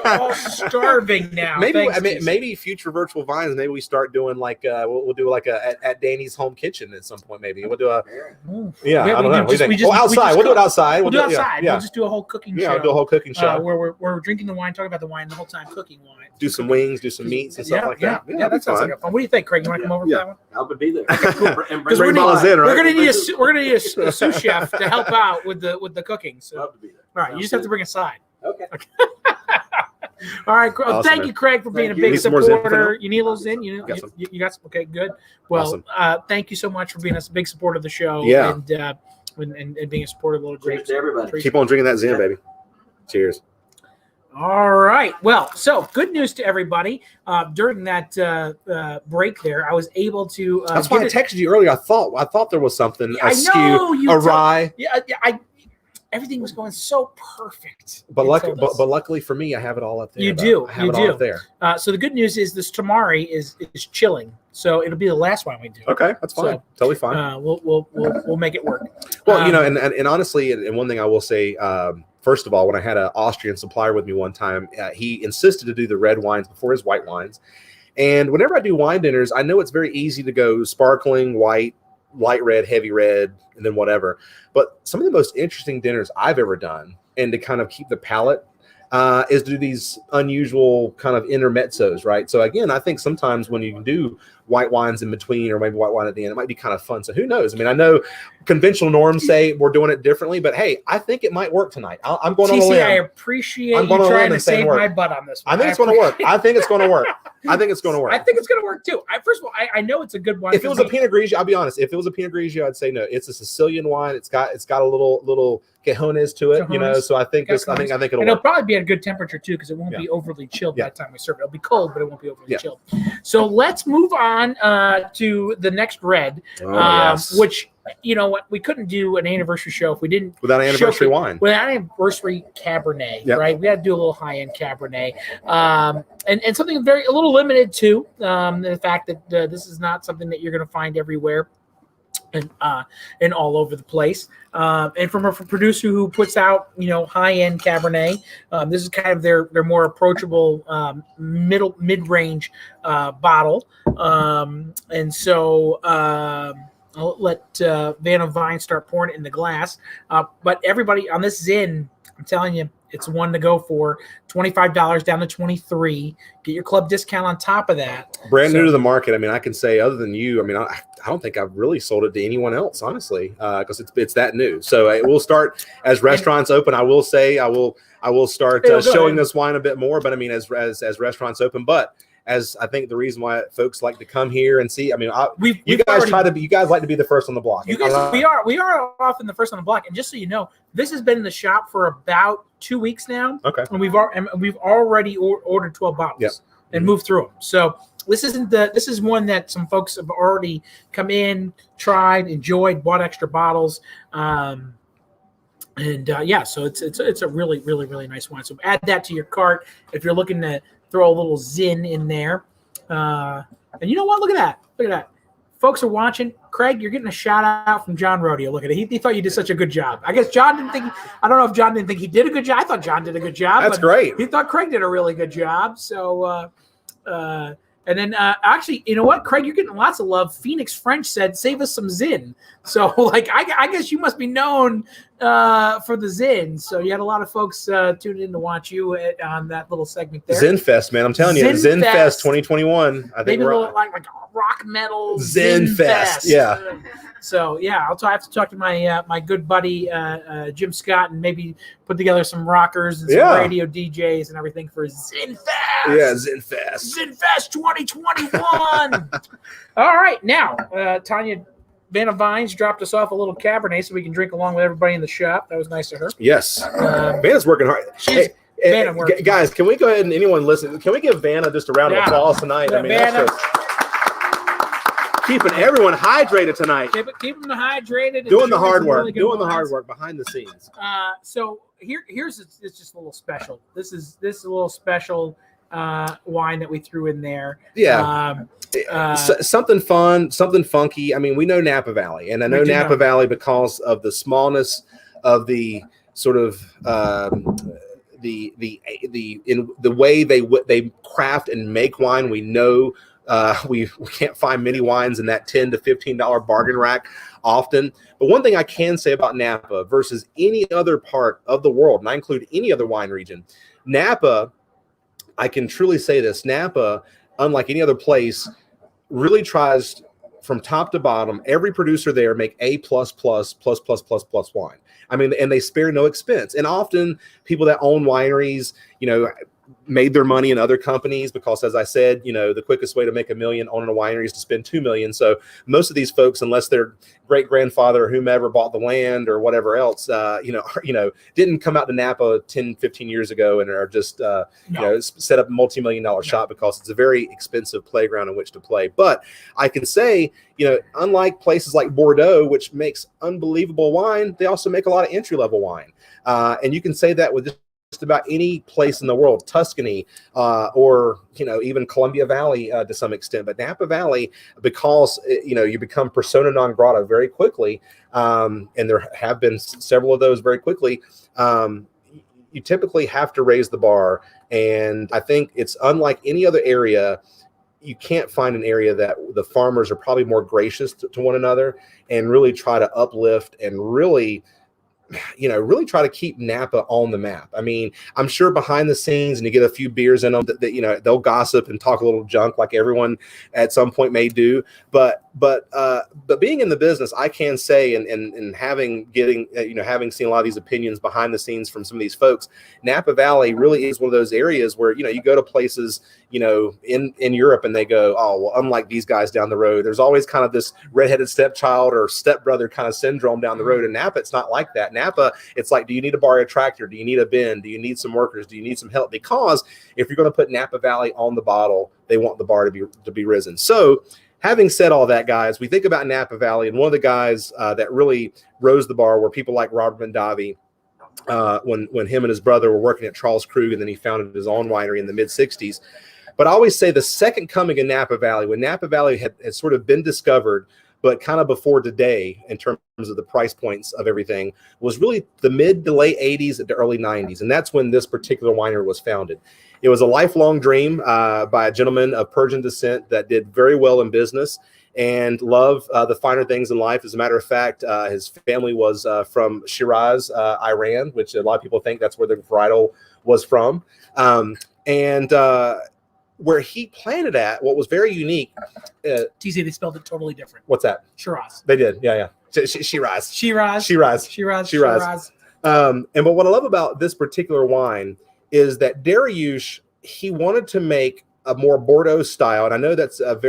We're all starving now. Maybe future virtual vines. Maybe we start doing like we'll do like at Danny's home kitchen at some point. Maybe we'll do a I don't know. Outside. We'll do it outside. We'll do it outside. Yeah. We'll just do a whole cooking show. Yeah, we'll do a whole cooking show where we're drinking the wine, talking about the wine the whole time, cooking wine. Do some wings, do some meats and stuff like that. Yeah, that sounds like fun. What do you think, Craig? You want to come over for that one? I would be there. Because we're gonna need a sous chef to help out with the cooking. So love to be there. All right, you just have to bring a side. Okay. All right. Awesome, thank you, Craig, for being a big supporter. You need a little Zin? You got some? Okay, good. Well, awesome. Thank you so much for being a big supporter of the show. Yeah. And being a supporter of Little Grapes. To everybody. Keep on drinking that Zin, baby. Cheers. All right. Well, so good news to everybody. During that break there, I was able to. That's why I texted you earlier. I thought there was something askew, awry. Everything was going so perfect. But luckily for me, I have it all up there. You do. I have it all up there. So the good news is this tamari is chilling. So it'll be the last one we do. Okay, that's fine. Totally fine. We'll make it work. Well, and honestly, and one thing I will say. First of all, when I had an Austrian supplier with me one time, he insisted to do the red wines before his white wines. And whenever I do wine dinners, I know it's very easy to go sparkling, white, light red, heavy red, and then whatever. But some of the most interesting dinners I've ever done, and to kind of keep the palate, is to do these unusual kind of intermezzos, right? So again, I think sometimes when you do white wines in between, or maybe white wine at the end. It might be kind of fun. So who knows? I mean, I know conventional norms say we're doing it differently, but hey, I think it might work tonight. I'm going on a limb. I appreciate you trying to save my butt on this one. I think it's going to work. I think it's going to work. I think it's going to work. I think it's going to work too. First of all, I know it's a good wine. If it was a Pinot Grigio, I'll be honest. If it was a Pinot Grigio, I'd say no. It's a Sicilian wine. It's got a little cajones to it, you know. So I think it'll work. And it'll probably be at a good temperature too, because it won't be overly chilled by the time we serve it. It'll be cold, but it won't be overly chilled. So let's move on to the next red, which, you know what, we couldn't do an anniversary show if we didn't without an anniversary wine, without an anniversary Cabernet, right? We had to do a little high end Cabernet, and something a little limited too. The fact that this is not something that you're going to find everywhere. And all over the place, and from a producer who puts out, you know, high-end Cabernet, this is kind of their more approachable mid-range bottle, and so I'll let Van of Vine start pouring it in the glass. But everybody on this Zin, I'm telling you, it's one to go for. $25 down to $23. Get your club discount on top of that. Brand new to the market. I mean, I can say other than you, I mean, I don't think I've really sold it to anyone else, honestly, because it's that new. So it will start as restaurants open. I will say I will start showing this wine a bit more. But I mean, as restaurants open, but as I think the reason why folks like to come here and see. I mean, you guys like to be the first on the block. You guys, we are often the first on the block. And just so you know, this has been in the shop for about 2 weeks now. Okay, and we've already ordered 12 bottles and moved through them. So this is one that some folks have already come in, tried, enjoyed, bought extra bottles. So it's a really, really, really nice wine. So add that to your cart if you're looking to throw a little Zin in there. And you know what? Look at that. Folks are watching. Craig, you're getting a shout out from John Rodeo. Look at it. He thought you did such a good job. I guess John didn't think. I don't know if John didn't think he did a good job. I thought John did a good job. That's great. He thought Craig did a really good job. So, and then actually, you know what, Craig, you're getting lots of love. Phoenix French said, "Save us some Zin." So, like, I guess you must be known for the Zin. So you had a lot of folks tuned in to watch you on that little segment there. Zinfest, man, I'm telling you, Zinfest 2021. I think maybe we're a little like a rock metal Zinfest. Yeah. So yeah, I have to talk to my good buddy Jim Scott and maybe put together some rockers and some radio DJs and everything for Zinfest. Yeah, Zinfest 2021. All right, now Tanya Van of Vines dropped us off a little Cabernet so we can drink along with everybody in the shop. That was nice of her. Yes, Vanna's working hard. Guys, can we go ahead and anyone listen? Can we give Vanna just a round of applause tonight? I mean, Vanna, keeping everyone hydrated tonight. Keep them hydrated. Doing the hard work. Doing the hard work behind the scenes. So here's it's just a little special. This is a little special wine that we threw in there. Yeah. Something fun, something funky. I mean, we know Napa Valley, and I know Napa Valley because of the smallness of the sort of the way they craft and make wine. We know we can't find many wines in that $10 to $15 bargain rack often. But one thing I can say about Napa versus any other part of the world, and I include any other wine region, Napa, I can truly say this, Napa, unlike any other place, really tries from top to bottom, every producer there make A++++++ wine. I mean, and they spare no expense. And often people that own wineries, you know, made their money in other companies because, as I said, you know, the quickest way to make $1 million owning a winery is to spend $2 million. So most of these folks, unless their great grandfather or whomever bought the land or whatever else, didn't come out to Napa 10, 15 years ago and are just, set up a multi-million-dollar shop because it's a very expensive playground in which to play. But I can say, you know, unlike places like Bordeaux, which makes unbelievable wine, they also make a lot of entry-level wine. And you can say that with just about any place in the world, Tuscany, or, you know, even Columbia Valley to some extent. But Napa Valley, because, you know, you become persona non grata very quickly, and there have been several of those very quickly, you typically have to raise the bar. And I think it's unlike any other area. You can't find an area that the farmers are probably more gracious to one another and really try to uplift and really really try to keep Napa on the map. I mean, I'm sure behind the scenes, and you get a few beers in them, that they'll gossip and talk a little junk like everyone at some point may do. But being in the business, I can say, and having seen a lot of these opinions behind the scenes from some of these folks, Napa Valley really is one of those areas where you go to places in Europe and they go, oh well, unlike these guys down the road, there's always kind of this redheaded stepchild or stepbrother kind of syndrome down the road. In Napa, it's not like that. Napa, it's like, do you need to borrow a tractor? Do you need a bin? Do you need some workers? Do you need some help? Because if you're going to put Napa Valley on the bottle, they want the bar to be risen. So having said all that, guys, we think about Napa Valley, and one of the guys that really rose the bar were people like Robert Mondavi. When him and his brother were working at Charles Krug, and then he founded his own winery in the mid-'60s. But I always say the second coming in Napa Valley, when Napa Valley had sort of been discovered, but kind of before today in terms of the price points of everything, was really the mid to late 80s and the early 90s. And that's when this particular winery was founded. It was a lifelong dream by a gentleman of Persian descent that did very well in business and loved the finer things in life. As a matter of fact, his family was from Shiraz, Iran, which a lot of people think that's where the varietal was from. Where he planted at, what was very unique. TC, they spelled it totally different. What's that? Shiraz. They did, yeah. Shiraz. But what I love about this particular wine is that Dariush, he wanted to make a more Bordeaux style, and I know that's a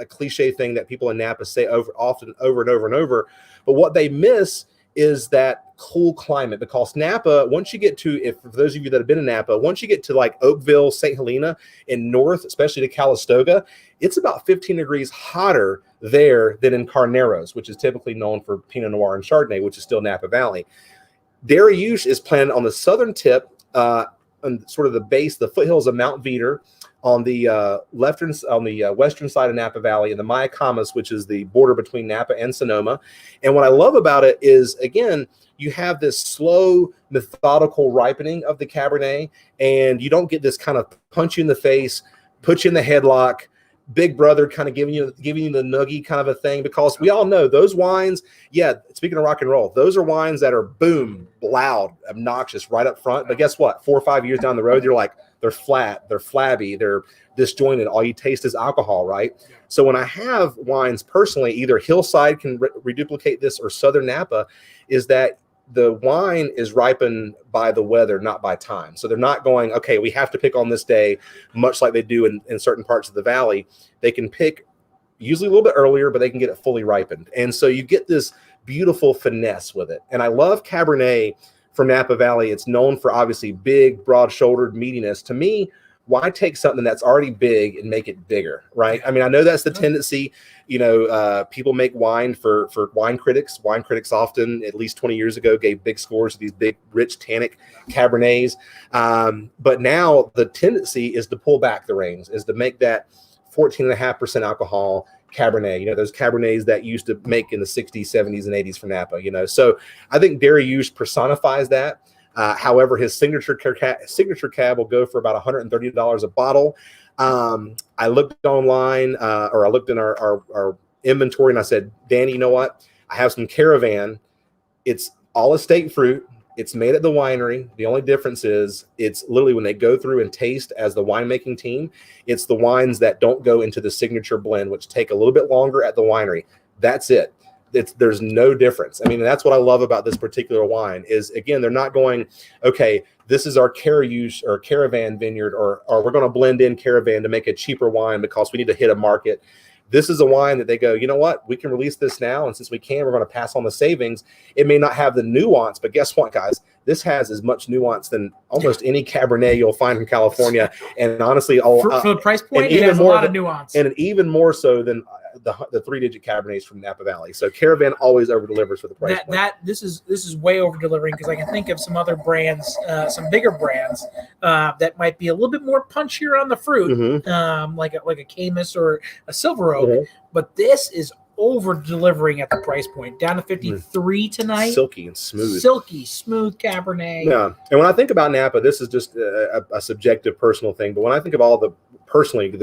cliche thing that people in Napa say often over and over. But what they miss is that cool climate, because Napa, once you get to, for those of you that have been in Napa, once you get to like Oakville, St. Helena, and north, especially to Calistoga, it's about 15 degrees hotter there than in Carneros, which is typically known for Pinot Noir and Chardonnay, which is still Napa Valley. Dariush is planted on the southern tip, on sort of the base, the foothills of Mount Veeder, on the western side of Napa Valley, in the Mayacamas, which is the border between Napa and Sonoma. And what I love about it is, again, you have this slow, methodical ripening of the Cabernet, and you don't get this kind of punch you in the face, put you in the headlock, big brother kind of giving you the noogie kind of a thing, because we all know those wines, speaking of rock and roll, those are wines that are boom, loud, obnoxious right up front. But guess what? 4 or 5 years down the road, you're like, they're flat, they're flabby, they're disjointed. All you taste is alcohol, right? So when I have wines personally, either Hillside can reduplicate this or Southern Napa, is that the wine is ripened by the weather, not by time. So they're not going, okay, we have to pick on this day, much like they do in certain parts of the valley. They can pick usually a little bit earlier, but they can get it fully ripened. And so you get this beautiful finesse with it. And I love Cabernet from Napa Valley. It's known for obviously big, broad-shouldered meatiness. To me, why take something that's already big and make it bigger, right? I mean, I know that's the tendency. People make wine for wine critics. Wine critics often, at least 20 years ago, gave big scores to these big, rich, tannic Cabernets. But now the tendency is to pull back the reins, is to make that 14.5% alcohol Cabernet, those Cabernets that used to make in the 60s, 70s, and 80s for Napa, So I think Dariush personifies that. However, his signature cab will go for about $130 a bottle. I looked online, or I looked in our inventory, and I said, Danny, you know what? I have some Caravan. It's all estate fruit. It's made at the winery. The only difference is it's literally when they go through and taste as the winemaking team, it's the wines that don't go into the signature blend, which take a little bit longer at the winery. That's it. There's no difference. I mean, that's what I love about this particular wine is, again, they're not going, okay, this is our Caravan vineyard, or we're going to blend in Caravan to make a cheaper wine because we need to hit a market. This is a wine that they go, you know what? We can release this now, and since we can, we're going to pass on the savings. It may not have the nuance, but guess what, guys? This has as much nuance than almost any Cabernet you'll find in California. And honestly, for the price point, it has a lot of nuance. And even more so than the three-digit Cabernets from Napa Valley. So Caravan always over-delivers for the price point. This is way over-delivering, because I can think of some other brands, some bigger brands that might be a little bit more punchier on the fruit, like a Camus or a Silver Oak. But this is over-delivering at the price point, down to 53 tonight. Silky and smooth. Silky, smooth Cabernet. Yeah. And when I think about Napa, this is just a subjective, personal thing. But when I think of all the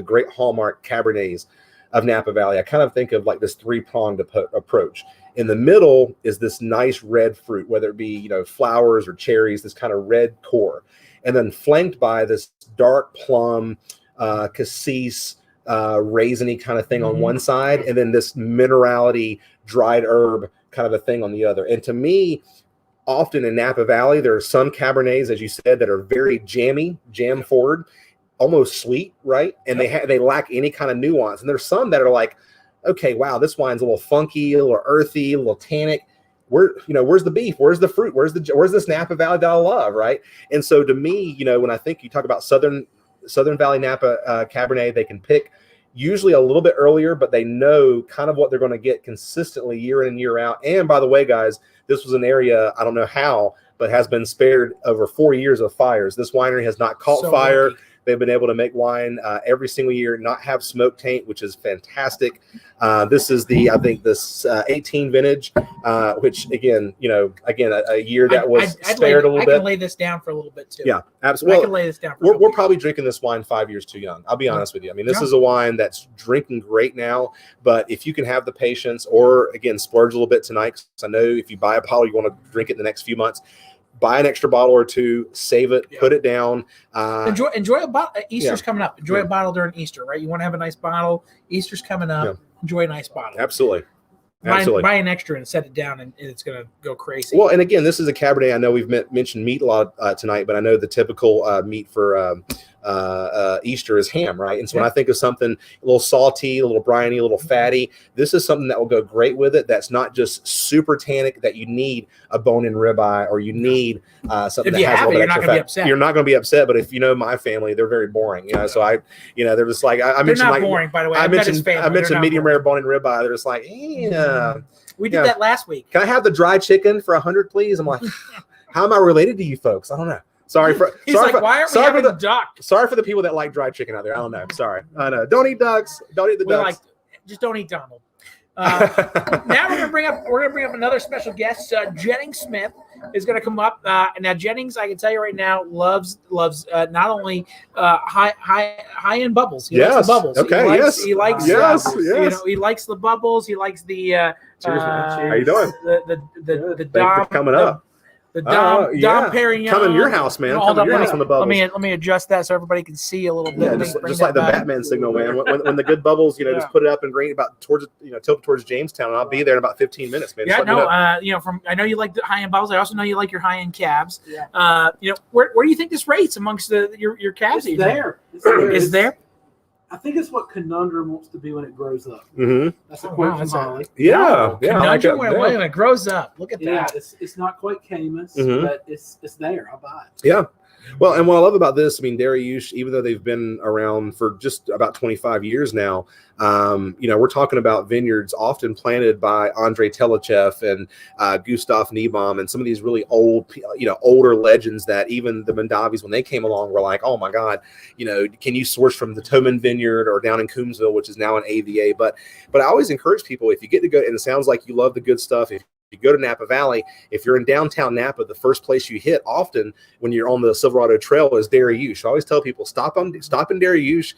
great hallmark Cabernets of Napa Valley, I kind of think of like this three-pronged approach. In the middle is this nice red fruit, whether it be, flowers or cherries, this kind of red core. And then flanked by this dark plum, cassis, raisiny kind of thing on one side, and then this minerality dried herb kind of a thing on the other. And to me, often in Napa Valley, there are some Cabernets, as you said, that are very jam forward, almost sweet, right? And they lack any kind of nuance. And there's some that are like, okay, wow, this wine's a little funky, a little earthy, a little tannic. Where's the beef? Where's the fruit? Where's this Napa Valley that I love, right? And so to me, when I think you talk about Southern Valley Napa Cabernet, they can pick usually a little bit earlier, but they know kind of what they're going to get consistently year in and year out. And by the way, guys, this was an area, I don't know how, but has been spared over 4 years of fires. This winery has not caught fire. Lucky. They've been able to make wine every single year, not have smoke taint, which is fantastic. This is this 18 vintage, which again, a year that was spared a little bit. I can lay this down for a little bit too. Yeah, absolutely. I can lay this down. We're probably drinking this wine 5 years too young. I'll be honest with you. I mean, this is a wine that's drinking great now, but if you can have the patience, or again, splurge a little bit tonight, because I know if you buy a bottle, you want to drink it in the next few months. Buy an extra bottle or two, save it, put it down. Enjoy a bottle. Easter's coming up. Enjoy a bottle during Easter, right? You want to have a nice bottle. Easter's coming up. Yeah. Enjoy a nice bottle. Absolutely. Buy an extra and set it down, and it's going to go crazy. Well, and again, this is a Cabernet. I know we've mentioned meat a lot tonight, but I know the typical meat for Easter is ham, right? And so when I think of something a little salty, a little briny, a little fatty, this is something that will go great with it. That's not just super tannic that you need a bone-in ribeye, or you need something that has a little bit extra fat. You're not going to be upset. But if you know my family, they're very boring. So they're just like I mentioned. They're not boring, by the way. I mentioned medium rare bone-in ribeye. They're just like, we did that last week. Can I have the dry chicken for 100, please? I'm like, how am I related to you folks? I don't know. Sorry for duck? Sorry for the people that like dried chicken out there. I don't know. Sorry. I know. Don't eat ducks. Don't eat the ducks. Just don't eat Donald. Now we're gonna bring up another special guest. Jennings Smith is gonna come up. Now Jennings, I can tell you right now, loves not only high end bubbles. He likes the bubbles. Okay. He likes he likes the bubbles. He likes the. Cheers, man. How you doing? The Dom coming up. The Dom Perignon. Come in your house, man. Come in your house on the bubbles. Let me adjust that so everybody can see a little bit. Yeah, just like the Batman signal, man. When the good bubbles, just put it up and bring it about towards, tilt towards Jamestown, and I'll be there in about 15 minutes, man. Yeah, I know you like the high end bubbles. I also know you like your high end cabs. Yeah. Where do you think this rates amongst your cabs? It's there. Is there? I think it's what Conundrum wants to be when it grows up. Mm-hmm. That's a quote from Holly. Yeah. Conundrum when it grows up. Look at that. It's not quite Camus, but it's there. I'll buy it. Yeah. Well, and what I love about this, Dariush, even though they've been around for just about 25 years now, we're talking about vineyards often planted by Andrei Telechev and Gustav Niebaum and some of these really old, older legends that even the Mondavis, when they came along, were like, oh my God, can you source from the Toman Vineyard or down in Coombsville, which is now an AVA? But I always encourage people, if you get to go, and it sounds like you love the good stuff, if you go to Napa Valley, if you're in downtown Napa, the first place you hit often when you're on the Silverado Trail is Dariush. I always tell people, stop in Dariush.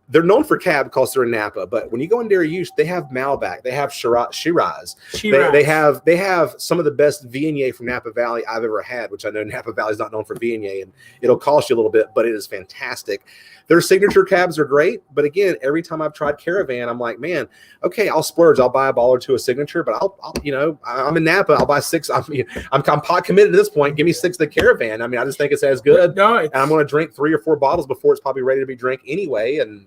They're known for cab because they're in Napa, but when you go in Dariush, they have Malbec, they have Shiraz. They have some of the best Viognier from Napa Valley I've ever had, which I know Napa Valley is not known for Viognier, and it'll cost you a little bit, but it is fantastic. Their signature cabs are great, but again, every time I've tried Caravan, I'm like, man, okay, I'll splurge. I'll buy a bottle or two of signature, but I'm in Napa. I'll buy 6. I'm pot committed at this point. Give me 6 of the Caravan. I just think it's as good. No, and I'm going to drink 3 or 4 bottles before it's probably ready to be drank anyway. And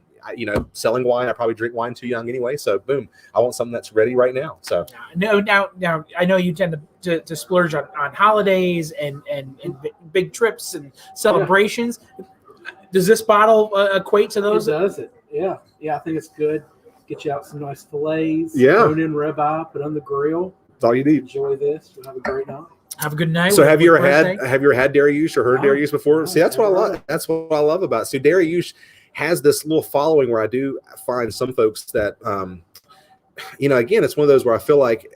selling wine, I probably drink wine too young anyway. So boom, I want something that's ready right now. So now I know you tend to splurge on holidays and big trips and celebrations. Yeah. Does this bottle equate to those? It does it. Yeah. I think it's good. Get you out some nice fillets. Yeah. Bone-in ribeye, put on the grill. That's all you need. Enjoy this. We'll have a great night. Have a good night. So have you ever had Dariush or heard Dariush before? See, that's what I love. That's what I love about it. So Dariush has this little following where I do find some folks that, again, it's one of those where I feel like,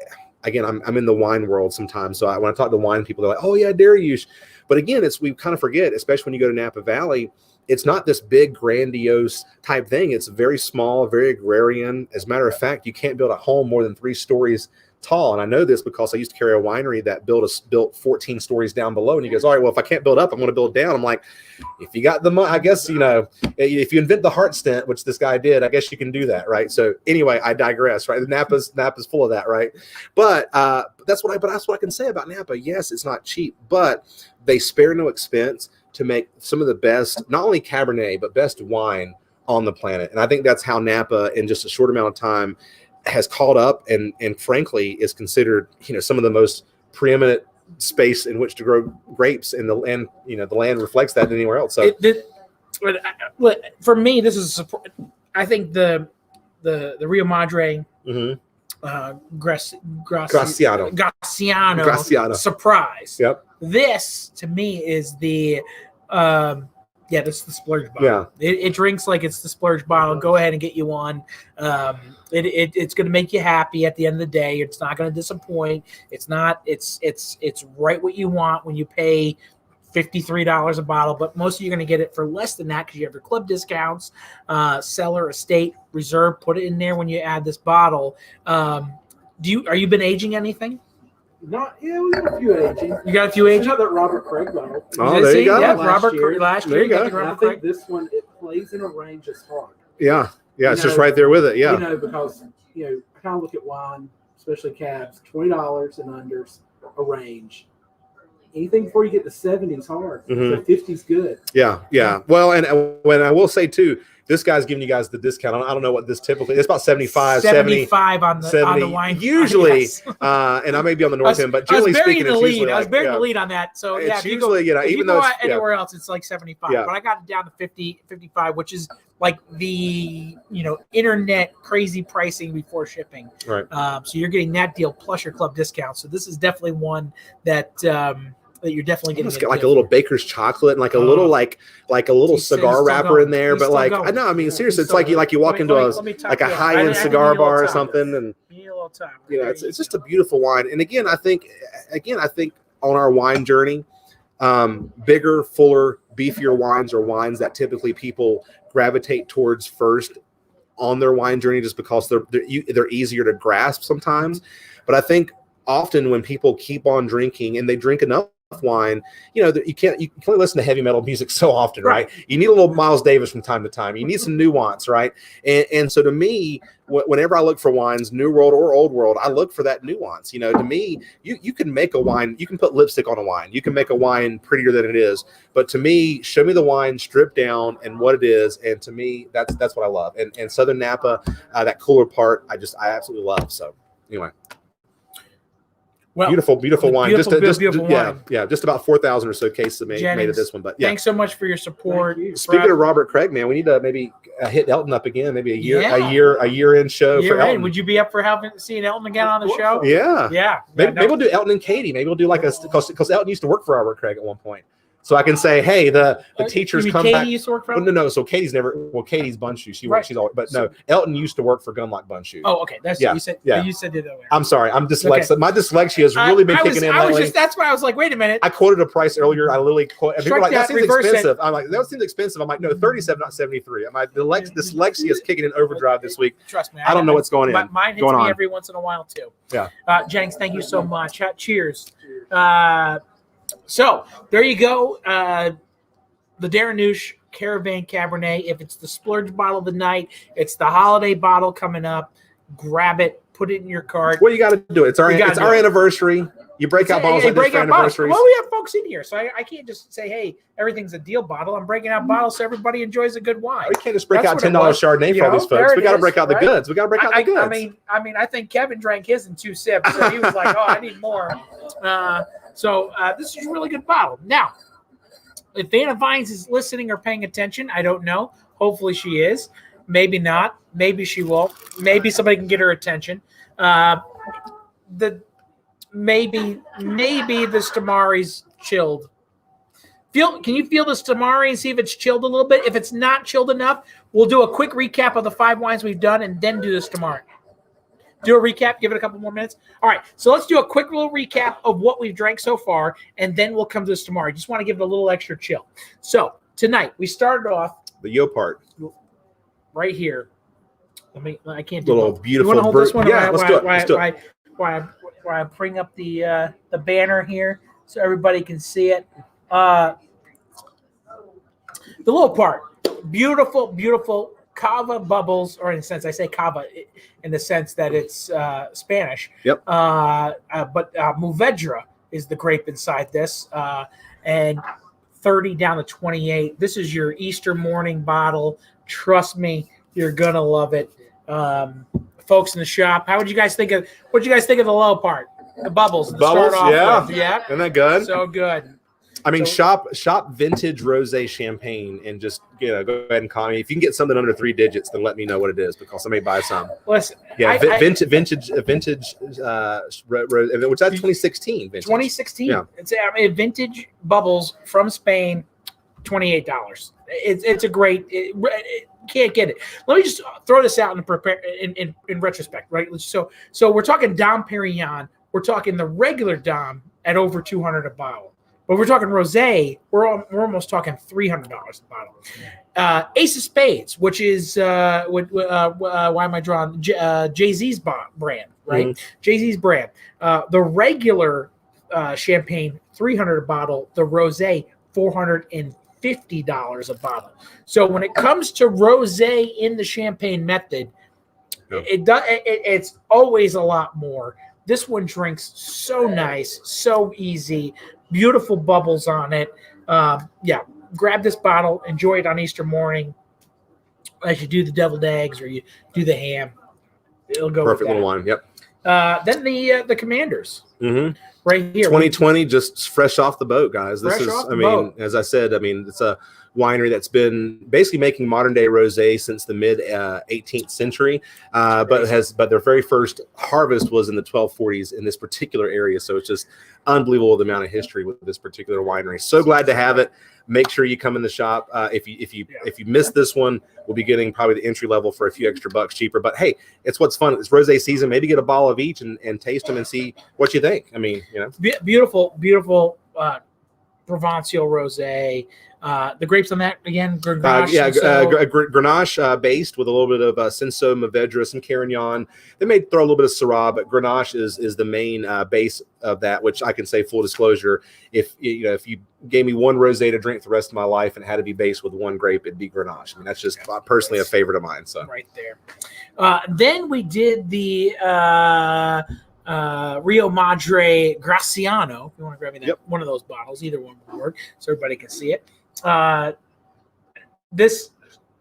again, I'm in the wine world sometimes. So when I talk to wine people, they're like, oh yeah, Dariush. But again, we kind of forget, especially when you go to Napa Valley, it's not this big, grandiose type thing. It's very small, very agrarian. As a matter of fact, you can't build a home more than 3 stories tall. And I know this because I used to carry a winery that built 14 stories down below. And he goes, all right, well, if I can't build up, I'm going to build down. I'm like, if you got the money, I guess, if you invent the heart stent, which this guy did, I guess you can do that. Right. So anyway, I digress, right? Napa's full of that. Right. But that's what I can say about Napa. Yes, it's not cheap, but they spare no expense to make some of the best, not only Cabernet, but best wine on the planet. And I think that's how Napa, in just a short amount of time, has caught up and frankly is considered, some of the most preeminent space in which to grow grapes in the land. The land reflects that anywhere else. So for me, this is I think the Rio Madre Graciano surprise. Yep. This to me is the this is the splurge bottle. Yeah. It drinks like it's the splurge bottle. Go ahead and get you one. It's going to make you happy at the end of the day. It's not going to disappoint. It's right what you want when you pay $53 a bottle, but most of you are going to get it for less than that because you have your club discounts, cellar, estate, reserve. Put it in there when you add this bottle. Are you been aging anything? We got a few aging. You got a few aging? Another Robert Craig bottle. Oh, there you go. Yeah, last year. There you go. I think this one, it plays in a range as hard. Yeah. Yeah, it's just right there with it. Yeah. Because, I kind of look at wine, especially cabs, $20 and unders, a range. Anything before you get to 70s hard. Mm-hmm. So 50's good. Yeah, yeah. Well, and when I will say too, this guy's giving you guys the discount. I don't know what this typically. It's about 75 on the wine. Usually, yes. And I may be on the north end, but generally speaking, it's usually I was bearing the lead on that. So it's if usually, you go, even though it's anywhere else, it's like 75. Yeah. But I got it down to 50, 55, which is like the internet crazy pricing before shipping. Right. So you're getting that deal plus your club discount. So this is definitely one that you're definitely getting. It's got like a little baker's chocolate and like a little like a little cigar wrapper in there, but like I know, I mean, seriously, it's like you walk into a high-end cigar bar or something, and it's just a beautiful wine. And again, I think on our wine journey, bigger, fuller, beefier wines are wines that typically people gravitate towards first on their wine journey, just because they're easier to grasp sometimes. But I think often when people keep on drinking and they drink enough wine, you can't listen to heavy metal music so often, right? You need a little Miles Davis from time to time. You need some nuance, right? And so to me, whenever I look for wines, New World or Old World, I look for that nuance. To me, you can make a wine, you can put lipstick on a wine, you can make a wine prettier than it is. But to me, show me the wine stripped down and what it is. And to me, that's what I love. And Southern Napa, that cooler part, I absolutely love. So anyway. Well, beautiful wine. Beautiful wine. Yeah, just about 4,000 or so cases made of this one. But yeah, thanks so much for your support. Speaking of Robert Craig, man, we need to maybe hit Elton up again. Maybe a year in show for Elton. Would you be up for seeing Elton again on the show? Yeah. Maybe we'll do Elton and Katie. Maybe we'll do like because Elton used to work for Robert Craig at one point. So I can say, hey, the teachers come Katie back. Used to work for no. So Katie's Bun Shoe. She's always, but no. Elton used to work for Gunlock Bun Shoe. Oh, okay. That's you said. Yeah. You said it earlier. I'm sorry. I'm dyslexic. Okay. My dyslexia has really been kicking in lately. That's why I was like, wait a minute. I quoted a price earlier. I literally quoted. People were like, that seems expensive. I'm like, that seems expensive. I'm like, no, 37, not 73. I'm like, dyslexia is kicking in overdrive this week. Trust me. I don't know what's going on. Mine hits me every once in a while too. Yeah. Jennings, thank you so much. Cheers. So there you go. The Granacio Caravan Cabernet. If it's the splurge bottle of the night, it's the holiday bottle coming up. Grab it, put it in your cart. Well, you got to do it. It's our anniversary. You break out bottles like this for anniversaries. Well, we have folks in here, so I can't just say, hey, everything's a deal bottle. I'm breaking out bottles so everybody enjoys a good wine. We can't just break out $10 Chardonnay for all these folks. We got to break out the goods. We got to break out the goods. I mean, I think Kevin drank his in 2 sips, so he was like, oh, I need more. So this is a really good bottle. Now, if Vanna Vines is listening or paying attention, I don't know. Hopefully she is. Maybe not. Maybe she will. Maybe somebody can get her attention. Maybe the Stamari's chilled. Can you feel the Stamari and see if it's chilled a little bit? If it's not chilled enough, we'll do a quick recap of the 5 wines we've done and then do the Stamari. Do a recap, give it a couple more minutes. All right, so let's do a quick little recap of what we've drank so far, and then we'll come to this tomorrow. Just want to give it a little extra chill. So tonight we started off the yo part right here. I can't do little both. Beautiful. You want to hold this one? Yeah, let's do it. Why I bring up the banner here so everybody can see it. The little part, beautiful cava bubbles, or in a sense, I say cava in the sense that it's Spanish. Yep. But Mourvedre is the grape inside this, and 30 down to 28. This is your Easter morning bottle. Trust me, you're gonna love it. Folks in the shop, what'd you guys think of the low part? The bubbles. To Bubbles, start off yeah. with. Yeah. Isn't that good? So good. I mean, shop vintage rosé champagne and just go ahead and call me. If you can get something under 3 digits, then let me know what it is because I may buy some. Listen, yeah, vintage, which that's 2016. Vintage. 2016. Yeah. It's vintage bubbles from Spain, $28. It's a great. Can't get it. Let me just throw this out in retrospect, right? So we're talking Dom Perignon. We're talking the regular Dom at over $200 a bottle. But we're talking rosé, we're almost talking $300 a bottle. Ace of Spades, which is why am I drawing Jay-Z's brand, right? Mm-hmm. Jay-Z's brand. The regular champagne, $300 a bottle. The rosé, $450 a bottle. So when it comes to rosé in the champagne method, it's always a lot more. This one drinks so nice, so easy. Beautiful bubbles on it. Grab this bottle, enjoy it on Easter morning as you do the deviled eggs or you do the ham. It'll go perfect little wine. Yep. Then the Commanders, right here. 2020, just fresh off the boat, guys. This is, as I said, it's a winery that's been basically making modern day rosé since the mid 18th century, but their very first harvest was in the 1240s in this particular area. So it's just unbelievable the amount of history with this particular winery. So glad to have it. Make sure you come in the shop. If you miss this one, we'll be getting probably the entry level for a few extra bucks cheaper. But hey, it's what's fun. It's rosé season. Maybe get a bottle of each and taste them and see what you think. I mean, beautiful Provençal rosé. The grapes on that again, Grenache. Grenache based with a little bit of Cinsault, Mourvedre, some Carignan. They may throw a little bit of Syrah, but Grenache is the main base of that. Which I can say, full disclosure, if you gave me one rosé to drink the rest of my life and it had to be based with one grape, it'd be Grenache. I mean, that's just personally a favorite of mine. So right there. Then we did the Rio Madre Graciano. If you want to grab me that one of those bottles, either one will work, so everybody can see it. This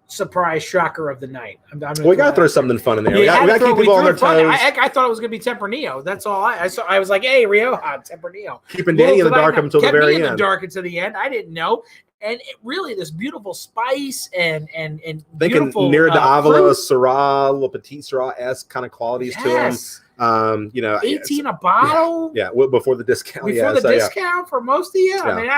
surprise shocker of the night. We got to throw something fun in there. We got to keep people on their toes. I thought it was going to be Tempranillo. That's all I saw. I was like, hey, Rioja, Tempranillo. Keeping Danny in the dark until the very end. In the dark until the end. I didn't know. And really, this beautiful spice and thinking beautiful near the Avila, Syrah, Le Petit Syrah-esque kind of qualities to them. 18 a bottle. Yeah, before the discount. Before the discount for most of you. I mean,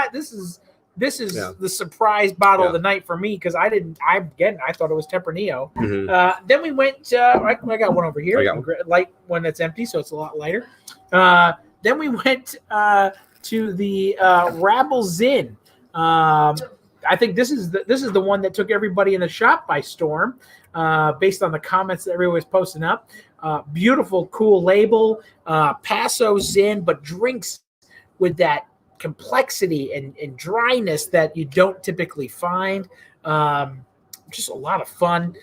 this is the surprise bottle of the night for me because I thought it was Tempranillo. Mm-hmm. Then we went. I got one over here. Light one that's empty, so it's a lot lighter. Then we went to the Rabble Zin. I think this is the one that took everybody in the shop by storm, based on the comments that everyone was posting up. Beautiful, cool label. Paso Zin, but drinks with that complexity and dryness that you don't typically find. Just a lot of fun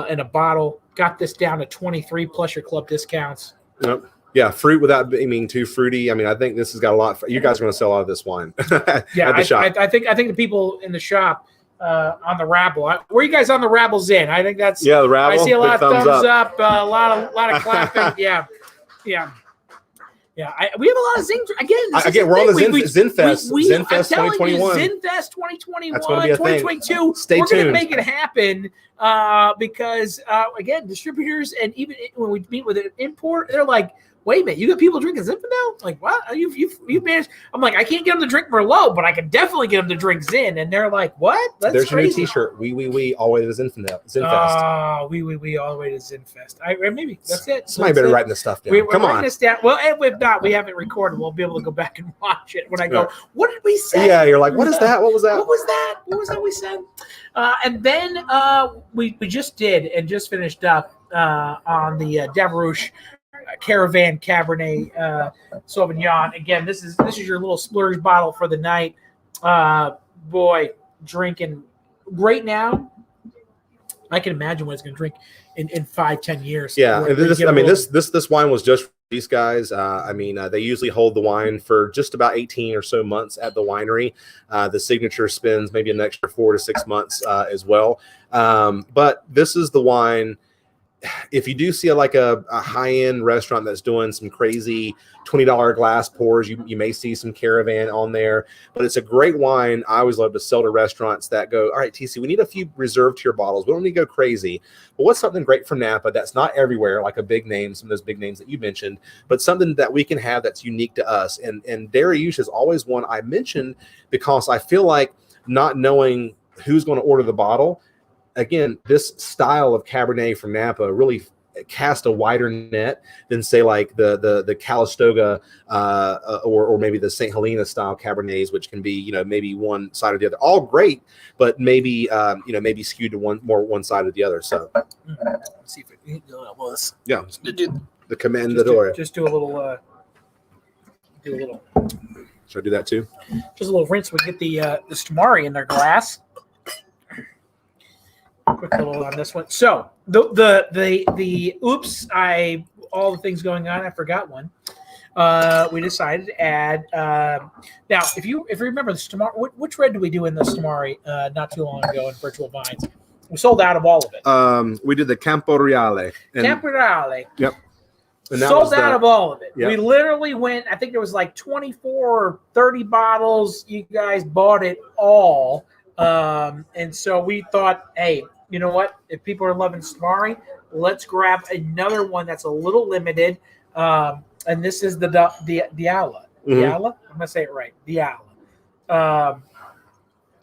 in a bottle. Got this down to 23 plus your club discounts. Yep. Yeah, fruit without being too fruity. I mean, I think this has got a lot. You guys are going to sell a lot of this wine. At the shop. I think the people in the shop on the Rabble. Where are you guys on the Rabble's in? I think that's the Rabble. I see a lot of thumbs up. A lot of clapping. Yeah. We have a lot of Zing. Again, we're on the Zinfest. Zinfest 2021. Zinfest 2021. That's going to be a 2022. Stay tuned. We're going to make it happen because again, distributors and even when we meet with an import, they're like, wait a minute, you got people drinking Zinfandel? Like, what? You've managed? I'm like, I can't get them to drink Merlot, but I can definitely get them to drink Zin. And they're like, what? There's your new T-shirt. We all the way to Zinfandel. Zinfest. We all the way to Zinfest. Maybe that's it. Somebody better write this stuff down. We're Come on. this down. Well, if not, we have it recorded. We'll be able to go back and watch it when I go, what did we say? Yeah, you're like, what is that? What was that? What was that we said? And then we just did and just finished up on the Davarouche Caravan Cabernet Sauvignon. Again, this is your little splurge bottle for the night. Boy, drinking right now. I can imagine what it's going to drink in 5-10 years. Yeah, and this wine was just for these guys. They usually hold the wine for just about 18 or so months at the winery. The signature spends maybe an extra 4 to 6 months as well. But this is the wine. If you do see a high-end restaurant that's doing some crazy $20 glass pours, you may see some Caravan on there. But it's a great wine. I always love to sell to restaurants that go, all right, TC, we need a few reserve tier bottles. We don't need to go crazy. But what's something great for Napa that's not everywhere, like a big name, some of those big names that you mentioned, but something that we can have that's unique to us. And Dariush is always one I mentioned because I feel like not knowing who's going to order the bottle, again, this style of Cabernet from Napa really cast a wider net than say like the Calistoga or maybe the St. Helena style Cabernets, which can be maybe one side or the other. All great, but maybe maybe skewed to one side or the other. So let's see if it was. Yeah, the Commendatore. Just do a little. Should I do that too? Just a little rinse. We get the Stamari in their glass. Quick little on this one. So the oops, all the things going on. I forgot one. We decided to add. Now, if you remember the Stamari, which red did we do in the Stamari not too long ago in Virtual Vines? We sold out of all of it. We did the Campo Reale. Campo Reale. Yep. And sold out of all of it. Yep. We literally went. I think there was like 24 or 30 bottles. You guys bought it all. And so we thought, hey, you know what? If people are loving Stamari, let's grab another one that's a little limited. And this is the Diala. Diala? I'm gonna say it right. Diala.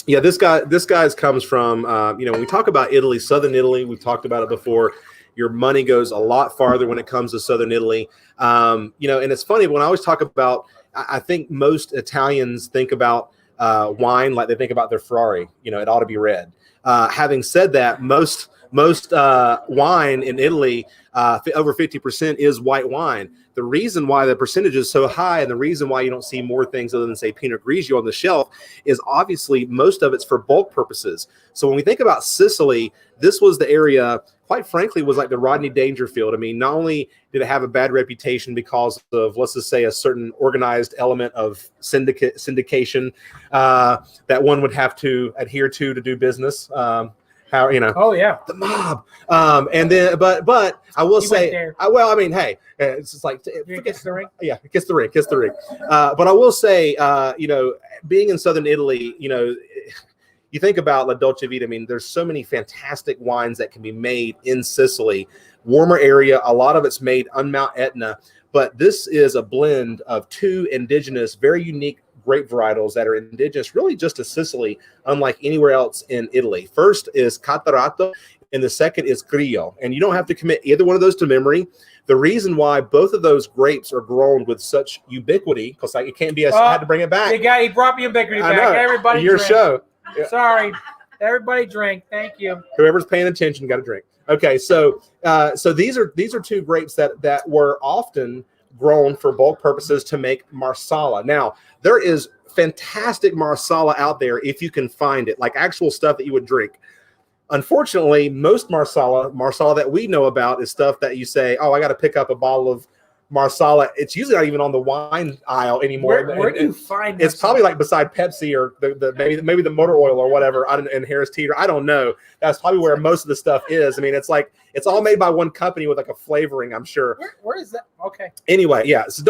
Yeah, this guy's comes from when we talk about Italy, Southern Italy, we've talked about it before. Your money goes a lot farther when it comes to Southern Italy. And it's funny when I always talk about. I think most Italians think about wine like they think about their Ferrari. It ought to be red. Having said that, most wine in Italy, over 50% is white wine. The reason why the percentage is so high and the reason why you don't see more things other than, say, Pinot Grigio on the shelf is obviously most of it's for bulk purposes. So when we think about Sicily, this was the area, quite frankly, was like the Rodney Dangerfield. I mean, not only did it have a bad reputation because of, let's just say, a certain organized element of syndication that one would have to adhere to do business. Oh yeah, the mob. And then, but I will say, hey, it's just like kiss the ring. Yeah, kiss the ring. But I will say, being in Southern Italy, you think about La Dolce Vita. I mean, there's so many fantastic wines that can be made in Sicily, warmer area. A lot of it's made on Mount Etna, but this is a blend of two indigenous, very unique grape varietals that are indigenous really just to Sicily, unlike anywhere else in Italy. First is Catarratto, and the second is Criollo. And you don't have to commit either one of those to memory. The reason why both of those grapes are grown with such ubiquity, because it can't be, I had to bring it back. He brought me ubiquity back. Everybody your drink. Show. Sorry. Everybody drink. Thank you. Whoever's paying attention got to drink. Okay, so these are two grapes that were often grown for bulk purposes to make Marsala. Now, there is fantastic Marsala out there if you can find it, like actual stuff that you would drink. Unfortunately, most Marsala that we know about is stuff that you say, oh, I got to pick up a bottle of Marsala. It's usually not even on the wine aisle anymore. Where do you find it's probably like beside Pepsi or the maybe the motor oil or whatever and Harris Teeter. I don't know. That's probably where most of the stuff is. I mean, it's like it's all made by one company with like a flavoring, I'm sure. Where is that? Okay. Anyway, yeah. So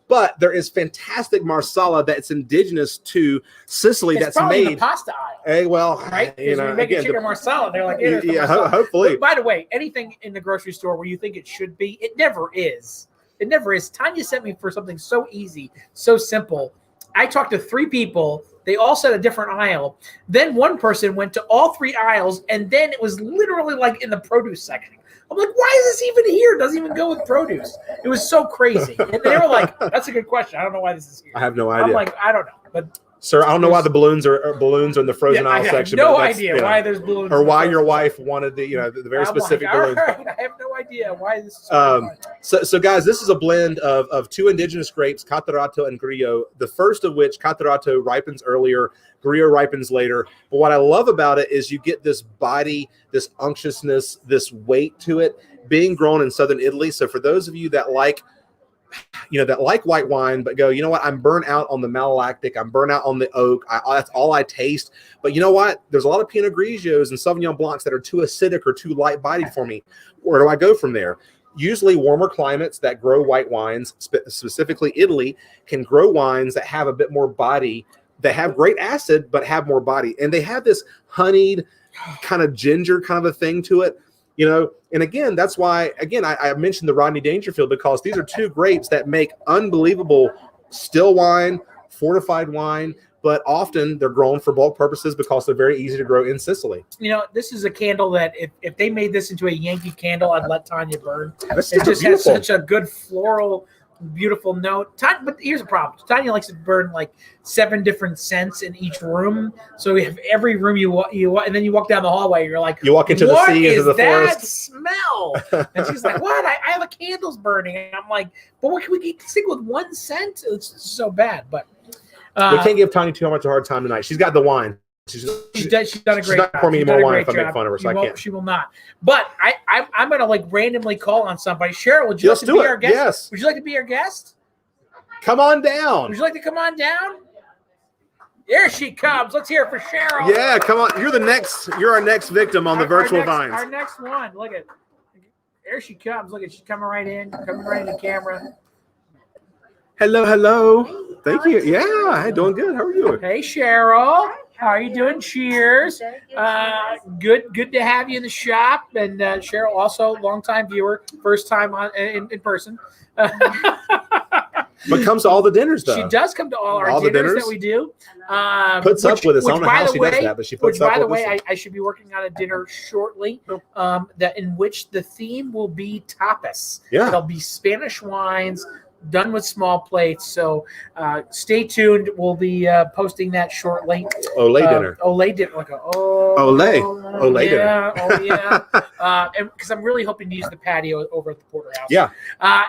but there is fantastic Marsala that's indigenous to Sicily. It's that's probably made in the pasta aisle. Hey, well, right? Because when you make a chicken Marsala, they're like, hopefully. But by the way, anything in the grocery store where you think it should be, it never is. It never is. Tanya sent me for something so easy, so simple. I talked to 3 people. They all said a different aisle. Then one person went to all 3 aisles, and then it was literally like in the produce section. I'm like, why is this even here? It doesn't even go with produce. It was so crazy. And they were like, that's a good question. I don't know why this is here. I have no idea. I'm like, I don't know. But Sir, I don't know why the balloons are in the frozen aisle section. I have no idea why there's balloons. Or why your wife wanted the very specific balloons. Right, I have no idea why this is so guys, this is a blend of 2 indigenous grapes, Catarato and Grillo. The first of which, Catarato, ripens earlier, Grillo ripens later. But what I love about it is you get this body, this unctuousness, this weight to it, being grown in southern Italy. So for those of you that like white wine, but go, you know what, I'm burnt out on the malolactic, I'm burnt out on the oak, that's all I taste. But you know what, there's a lot of Pinot Grigios and Sauvignon Blancs that are too acidic or too light bodied for me. Where do I go from there? Usually warmer climates that grow white wines, specifically Italy, can grow wines that have a bit more body, that have great acid but have more body, and they have this honeyed kind of ginger kind of a thing to it. And again, that's why, I mentioned the Rodney Dangerfield, because these are 2 grapes that make unbelievable still wine, fortified wine, but often they're grown for bulk purposes because they're very easy to grow in Sicily. This is a candle that if they made this into a Yankee candle, I'd let Tanya burn. It just has such a good floral, beautiful note. But here's the problem. Tanya likes to burn like 7 different scents in each room. So we have every room you walk, and then you walk down the hallway, you're like, you walk into the sea, into the forest. What is that smell? And she's like, what? I have a candles burning. And I'm like, but what can we stick with 1 scent? It's so bad. But we can't give Tanya too much of a hard time tonight. She's got the wine. She's done a great job. She's not pouring me any more wine if I make fun of her, so I can't. She will not. But I'm going to randomly call on somebody. Cheryl, would you like to be our guest? Yes. Would you like to be our guest? Come on down. Would you like to come on down? Here she comes. Let's hear it for Cheryl. Yeah, come on. You're our next victim on the virtual vines. Our next one. Look at. Here she comes. Look at, she's coming right in the camera. Hello. Thank you. Yeah, hey, doing good. How are you? Hey, Cheryl. How are you doing? Cheers. Good to have you in the shop. And Cheryl, also longtime viewer, first time in person. But comes to all the dinners, though. She does come to all our dinners that we do. Puts up with us. I don't know how she does that, but she puts up with us. By the way, I should be working on a dinner shortly in which the theme will be tapas. Yeah. There'll be Spanish wines, done with small plates. So stay tuned. We'll be posting that shortly. Olé dinner. Olé dinner. Olé dinner. Oh, yeah. And because I'm really hoping to use the patio over at the Porterhouse. Yeah.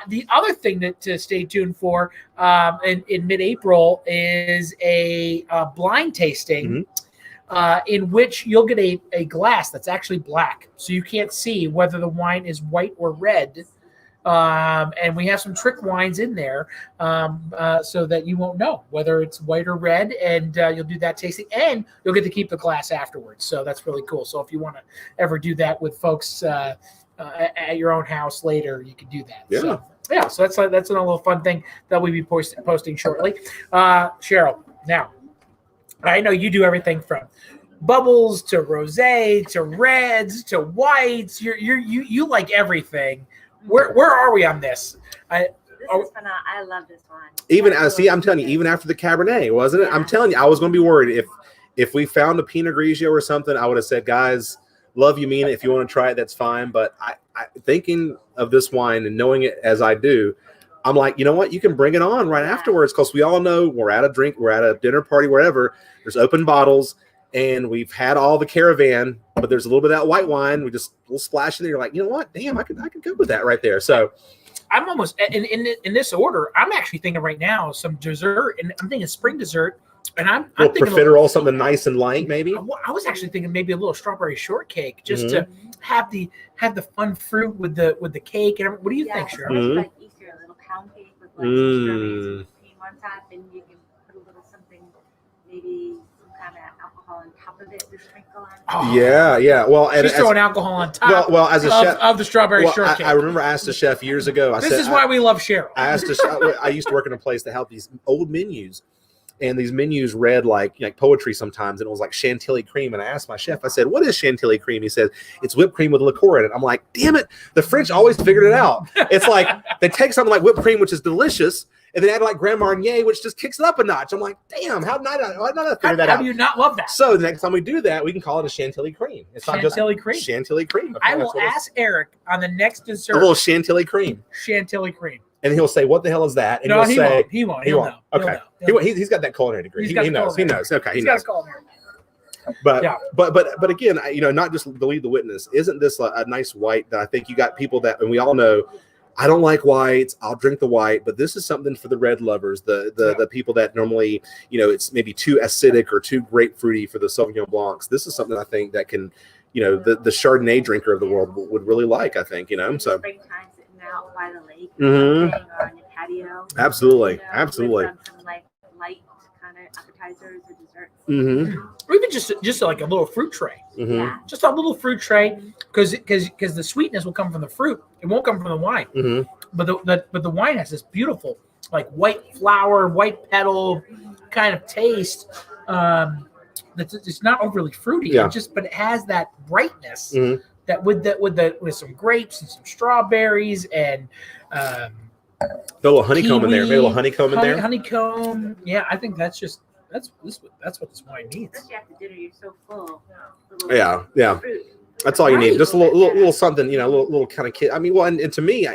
The other thing to stay tuned for in mid-April is a blind tasting in which you'll get a glass that's actually black. So you can't see whether the wine is white or red. And we have some trick wines in there so that you won't know whether it's white or red, and you'll do that tasting, and you'll get to keep the glass afterwards. So that's really cool. So if you want to ever do that with folks at your own house later, you can do that. Yeah. So that's another little fun thing that we'll be posting shortly. Cheryl, now I know you do everything from bubbles to rosé to reds to whites. You like everything. Where are we on this? This is phenomenal. I love this one. I'm telling you, even after the Cabernet, wasn't it? Yeah. I'm telling you, I was going to be worried if we found a Pinot Grigio or something. I would have said, guys, love you, mean it. If you want to try it, that's fine. But I thinking of this wine and knowing it as I do, I'm like, you know what? You can bring it on right afterwards, because we all know we're at a dinner party, wherever. There's open bottles. And we've had all the caravan, but there's a little bit of that white wine. We just a little splash in there. You're like, you know what? Damn, I could go with that right there. So I'm almost in this order. I'm actually thinking right now some dessert, and I'm thinking spring dessert. And I'm thinking profiterole, something nice and light, maybe. I was actually thinking maybe a little strawberry shortcake, just to have the fun fruit with the cake. And what do you think, Cheryl? Like Easter, a little pound cake with like strawberries and cream on top, and you can put a little something, maybe kind of alcohol on top of it to sprinkle on. Oh. Yeah. Well, she's throwing alcohol on top. Well, as a chef of the strawberry shortcake. I remember I asked a chef years ago. This is why we love Cheryl. I used to work in a place that had these old menus, and these menus read like poetry sometimes, and it was like chantilly cream. And I asked my chef, I said, "What is chantilly cream?" He said, "It's whipped cream with liqueur in it." I'm like, "Damn it! The French always figured it out." It's like they take something like whipped cream, which is delicious, and then add like Grand Marnier, which just kicks it up a notch. I'm like, damn, how did I not figure that out? How do you not love that? So the next time we do that, we can call it a chantilly cream. It's not just cream. Chantilly cream. I will ask Eric on the next dessert. A little chantilly cream. Chantilly cream. and he'll say, "What the hell is that?" And no, he'll say, he won't. He won't. Know. Okay. He'll know. He's got that culinary degree. He knows. He knows. Okay. He knows. But again, not just to lead the witness. Isn't this a nice white that I think you got people that, and we all know, I don't like whites. I'll drink the white, but this is something for the red lovers, the people that normally, it's maybe too acidic or too grapefruity for the Sauvignon Blancs. This is something I think that can, the Chardonnay drinker of the world would really like. I think, so. Springtime sitting out by the lake, or on your patio. Absolutely, with some like light kind of appetizers or desserts. Or even just like a little fruit tray. Yeah. Just a little fruit tray, because the sweetness will come from the fruit. It won't come from the wine. But the wine has this beautiful like white flower, white petal kind of taste. It's not overly fruity. Yeah. But it has that brightness that with some grapes and some strawberries and a little honeycomb in there. Maybe a little honeycomb in there. Honeycomb. Yeah, I think that's what this wine needs. Especially after dinner, you're so full. Yeah. Fruit. That's all you need. Just a little something, little kind of kid. I mean, well, and to me,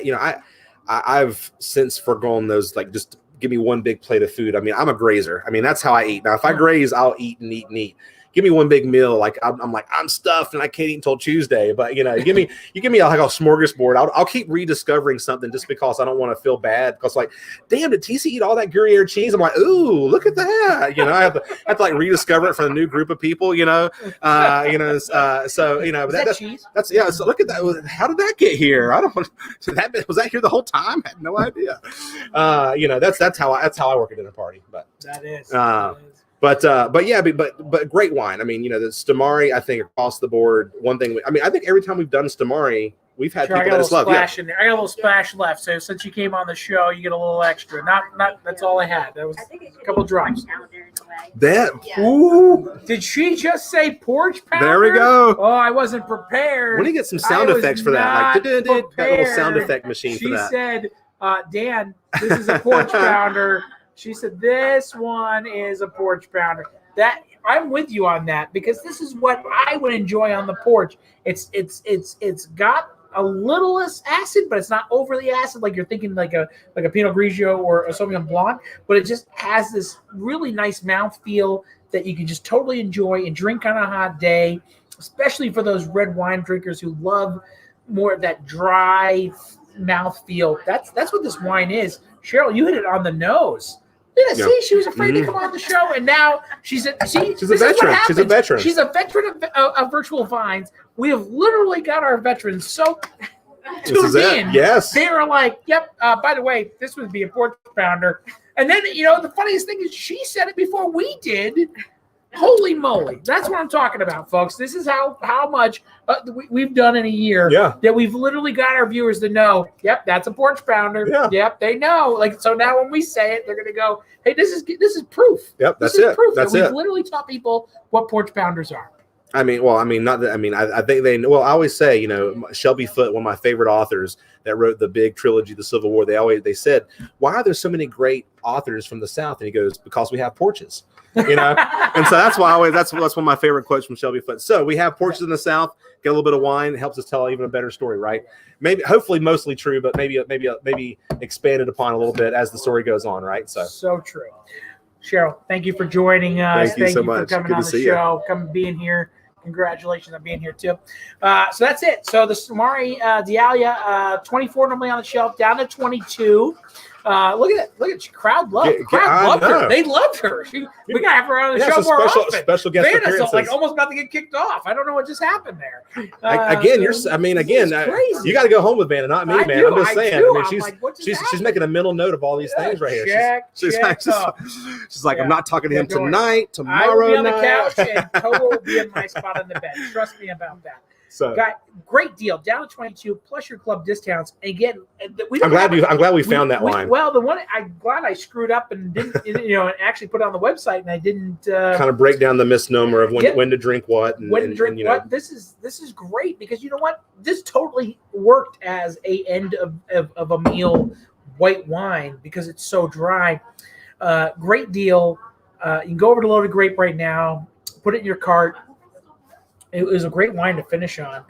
I've since forgone those, like, just give me one big plate of food. I mean, I'm a grazer. I mean, that's how I eat. Now, if I graze, I'll eat and eat and eat. Give me one big meal. Like I'm stuffed and I can't eat until Tuesday. But you give me like a smorgasbord. I'll keep rediscovering something just because I don't want to feel bad. Because like, damn, did TC eat all that Gruyere cheese? I'm like, ooh, look at that. I have to like rediscover it for a new group of people. So but cheese? That's yeah. So look at that. How did that get here? I don't. Was that here the whole time? I had no idea. That's how I work at dinner party. But that is. But great wine. I mean, the Stamari, I think across the board, one thing. I think every time we've done Stamari, we've had people that just love. In there. I got a little splash left. So since you came on the show, you get a little extra. Not. That's all I had. That was a couple drops. Ooh. Did she just say porch pounder? There we go. Oh, I wasn't prepared. We need to get some sound effects for that. Like that little sound effect machine for that. She said, Dan, this is a porch pounder. She said, this one is a porch pounder. That I'm with you on that, because this is what I would enjoy on the porch. It's got a little less acid, but it's not overly acid like you're thinking like a Pinot Grigio or a Sauvignon Blanc. But it just has this really nice mouthfeel that you can just totally enjoy and drink on a hot day, especially for those red wine drinkers who love more of that dry mouthfeel. That's what this wine is. Cheryl, you hit it on the nose. Yeah, see, she was afraid to come on the show, and now she's a veteran. She's a veteran. She's a veteran of virtual vines. We have literally got our veterans so tuned in. Yes, they are like, "Yep." By the way, this would be a porch pounder. And then the funniest thing is she said it before we did. Holy moly! That's what I'm talking about, folks. This is how much we've done in a year. Yeah. That we've literally got our viewers to know. Yep, that's a porch pounder. Yeah. Yep, they know. Like, so now when we say it, they're gonna go, "Hey, this is proof." Yep, this that's is it. Proof That's that it. We've literally taught people what porch pounders are. I think they. Well, I always say, Shelby Foote, one of my favorite authors that wrote the big trilogy, The Civil War. They said, why are there so many great authors from the South? And he goes, because we have porches. And so that's why that's one of my favorite quotes from Shelby Foote. So we have porches in the South, get a little bit of wine, it helps us tell even a better story, right? Maybe, hopefully, mostly true, but maybe expanded upon a little bit as the story goes on, right? So true. Cheryl, thank you for joining us. Thank you so much. For coming Good on to the see show, coming being here. Congratulations on being here too. So that's it. So the Stamari Dialia, 24 normally on the shelf, down to 22. Look at that! Look at crowd love. Crowd loved her. They loved her. We gotta have her on the show more often. Special guest Vanna's appearances. Like almost about to get kicked off. I don't know what just happened there. You got to go home with Vanna, not me, man. I'm just saying. She's making a mental note of all these things right here. She's like, I'm not talking to him tonight. Tomorrow I will be on night. the couch, and Togo will be in my spot in the bed. Trust me about that. So, great deal, down to 22 plus your club discounts. Again, I'm glad we found that line. Well, the one I'm glad I screwed up and didn't, and actually put it on the website, and I didn't kind of break down the misnomer of when to drink what. And, when to drink what. This is great, because you know what? This totally worked as a end of a meal white wine, because it's so dry. Great deal. You can go over to Loaded Grape right now, put it in your cart. It was a great wine to finish on.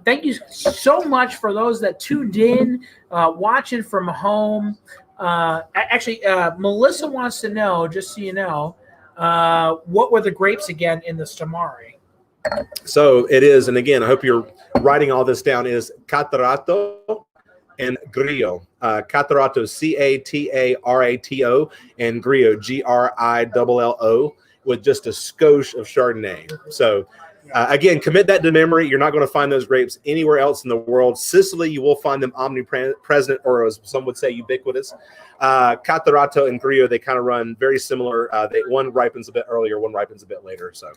Thank you so much for those that tuned in, watching from home. Melissa wants to know, just so you know, what were the grapes again in the Stamari? So it is, and again, I hope you're writing all this down, is Catarato and Grillo. Catarato, Catarato, and Grillo, Grillo, with just a skosh of Chardonnay. So again, commit that to memory. You're not going to find those grapes anywhere else in the world. Sicily, you will find them omnipresent, or as some would say, ubiquitous. Catarato and Grillo, they kind of run very similar. One ripens a bit earlier, one ripens a bit later. So.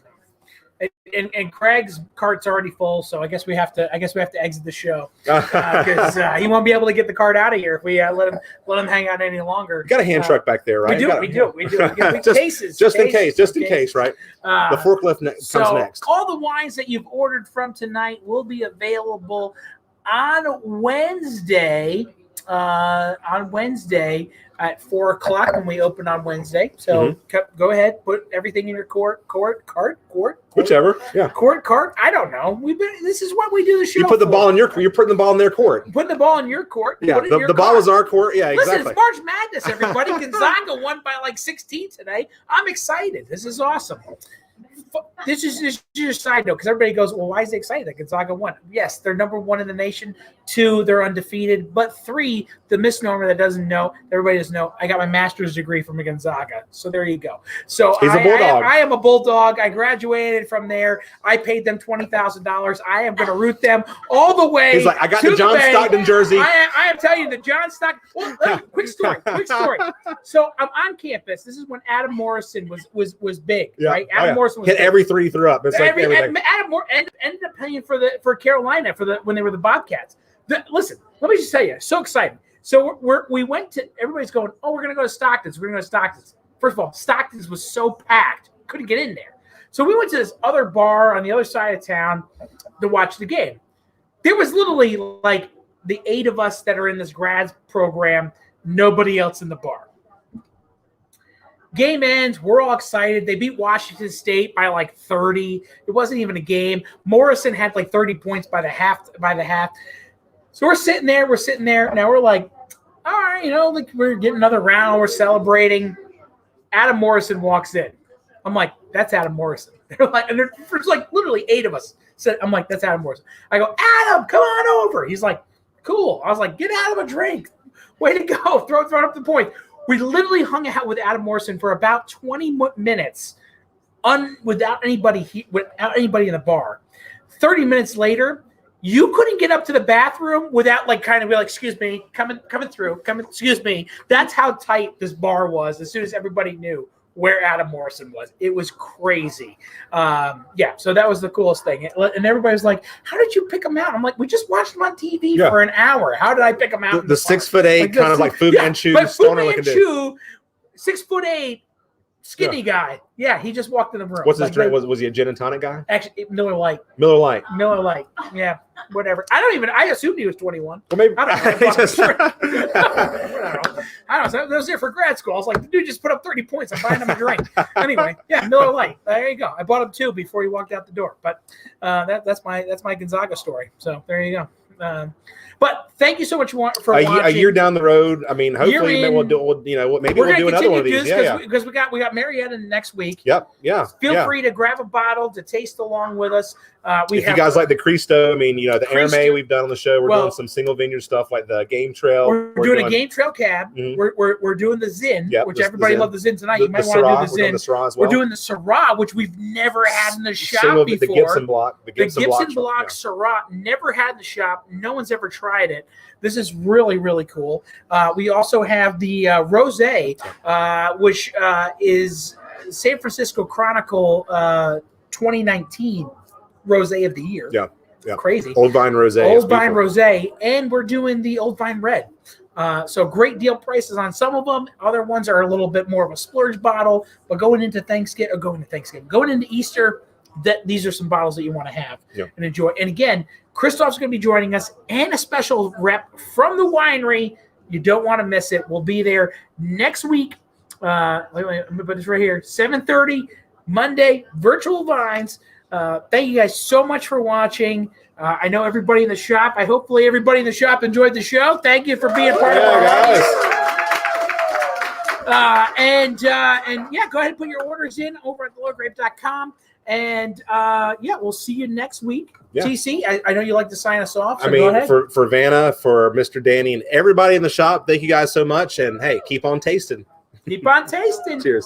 And Craig's cart's already full, so I guess we have to exit the show because he won't be able to get the cart out of here if we let him hang out any longer. You got a hand truck back there, right? We do. We get cases, just in case, right? The forklift comes next. All the wines that you've ordered from tonight will be available on Wednesday. At 4:00 when we open on Wednesday. So go ahead, put everything in your cart, whichever. Yeah. Cart. I don't know. This is what we do the show. You put the ball in you're putting the ball in their court. Put the ball in your court. Yeah. The ball is our court. Yeah, exactly. Listen, it's March Madness, everybody. Gonzaga won by like 16 today. I'm excited. This is awesome. This is just a side note because everybody goes, well, why is it excited that Gonzaga won? Yes, they're number 1 in the nation. 2, they're undefeated. But 3, the misnomer that everybody doesn't know, I got my master's degree from Gonzaga. So there you go. So he's a bulldog. I am a bulldog. I graduated from there. I paid them $20,000. I am going to root them all the way. He's like, I got the John Stockton jersey. I am telling you, the John Stockton. Well, quick story. So I'm on campus. This is when Adam Morrison was big, right? Adam Morrison was hit every 3 threw up. It's like everything. Adam Moore ended up playing for Carolina when they were the Bobcats. Listen, let me just tell you, so excited. So we went to, everybody's going, oh, we're going to go to Stockton's. We're going to go to Stockton's. First of all, Stockton's was so packed, couldn't get in there. So we went to this other bar on the other side of town to watch the game. There was literally like the 8 of us that are in this grad program, nobody else in the bar. Game ends. We're all excited. They beat Washington State by like 30. It wasn't even a game. Morrison had like 30 points by the half. So we're sitting there. Now we're like, all right, like we're getting another round. We're celebrating. Adam Morrison walks in. I'm like, that's Adam Morrison. They're like, and there's like literally 8 of us. So I'm like, that's Adam Morrison. I go, Adam, come on over. He's like, cool. I was like, get Adam a drink. Way to go. Throw up the point. We literally hung out with Adam Morrison for about 20 minutes without anybody in the bar. 30 minutes later, you couldn't get up to the bathroom without like kind of be like, excuse me, coming through, excuse me. That's how tight this bar was as soon as everybody knew where Adam Morrison was. It was crazy. So that was the coolest thing. And everybody's like, how did you pick him out? I'm like, we just watched him on TV for an hour. How did I pick him out? The 6'8", kind of like Fu Manchu, stoner looking dude. 6'8", skinny guy. Yeah, he just walked in the room. What's his drink? Was he a gin and tonic guy? Actually, Miller Lite. Yeah, whatever. I assumed he was 21. Well, maybe. I don't know. I was there for grad school. I was like, the dude just put up 30 points. I'm buying him a drink. Anyway, yeah, Miller Lite. There you go. I bought him 2 before he walked out the door. But that's my Gonzaga story. So there you go. But thank you so much for watching. A year down the road, I mean, hopefully we'll do another one of these. Because we got Marietta next week. Yep. Yeah. Feel free to grab a bottle to taste along with us. If you guys like the Cristo, I mean, the Hermé we've done on the show. We're doing some single vineyard stuff like the Game Trail. We're doing a Game Trail cab. Mm-hmm. We're doing the Zin, which everybody loved the Zin tonight. You might want to do the Zin. We're doing the Syrah, which we've never had in the shop before. The Gibson Block. The Gibson Block Syrah, never had in the shop. No one's ever tried it. This is really, really cool. We also have the Rosé, which is San Francisco Chronicle 2019 Rosé of the year. Yeah. Crazy. Old Vine Rosé. And we're doing the Old Vine Red. So great deal prices on some of them. Other ones are a little bit more of a splurge bottle. But going into Easter, these are some bottles that you want to have and enjoy. And again, Christoph's going to be joining us and a special rep from the winery. You don't want to miss it. We'll be there next week. Let me put this right here. 7:30 Monday, virtual vines. Thank you guys so much for watching. I know everybody in the shop. Hopefully everybody in the shop enjoyed the show. Thank you for being part of our guys. And yeah, go ahead and put your orders in over at thelowgrape.com. And we'll see you next week. Yeah. TC, I know you like to sign us off. So I mean, go ahead. for Vanna, for Mr. Danny, and everybody in the shop, thank you guys so much. And hey, keep on tasting. Keep on tasting. Cheers.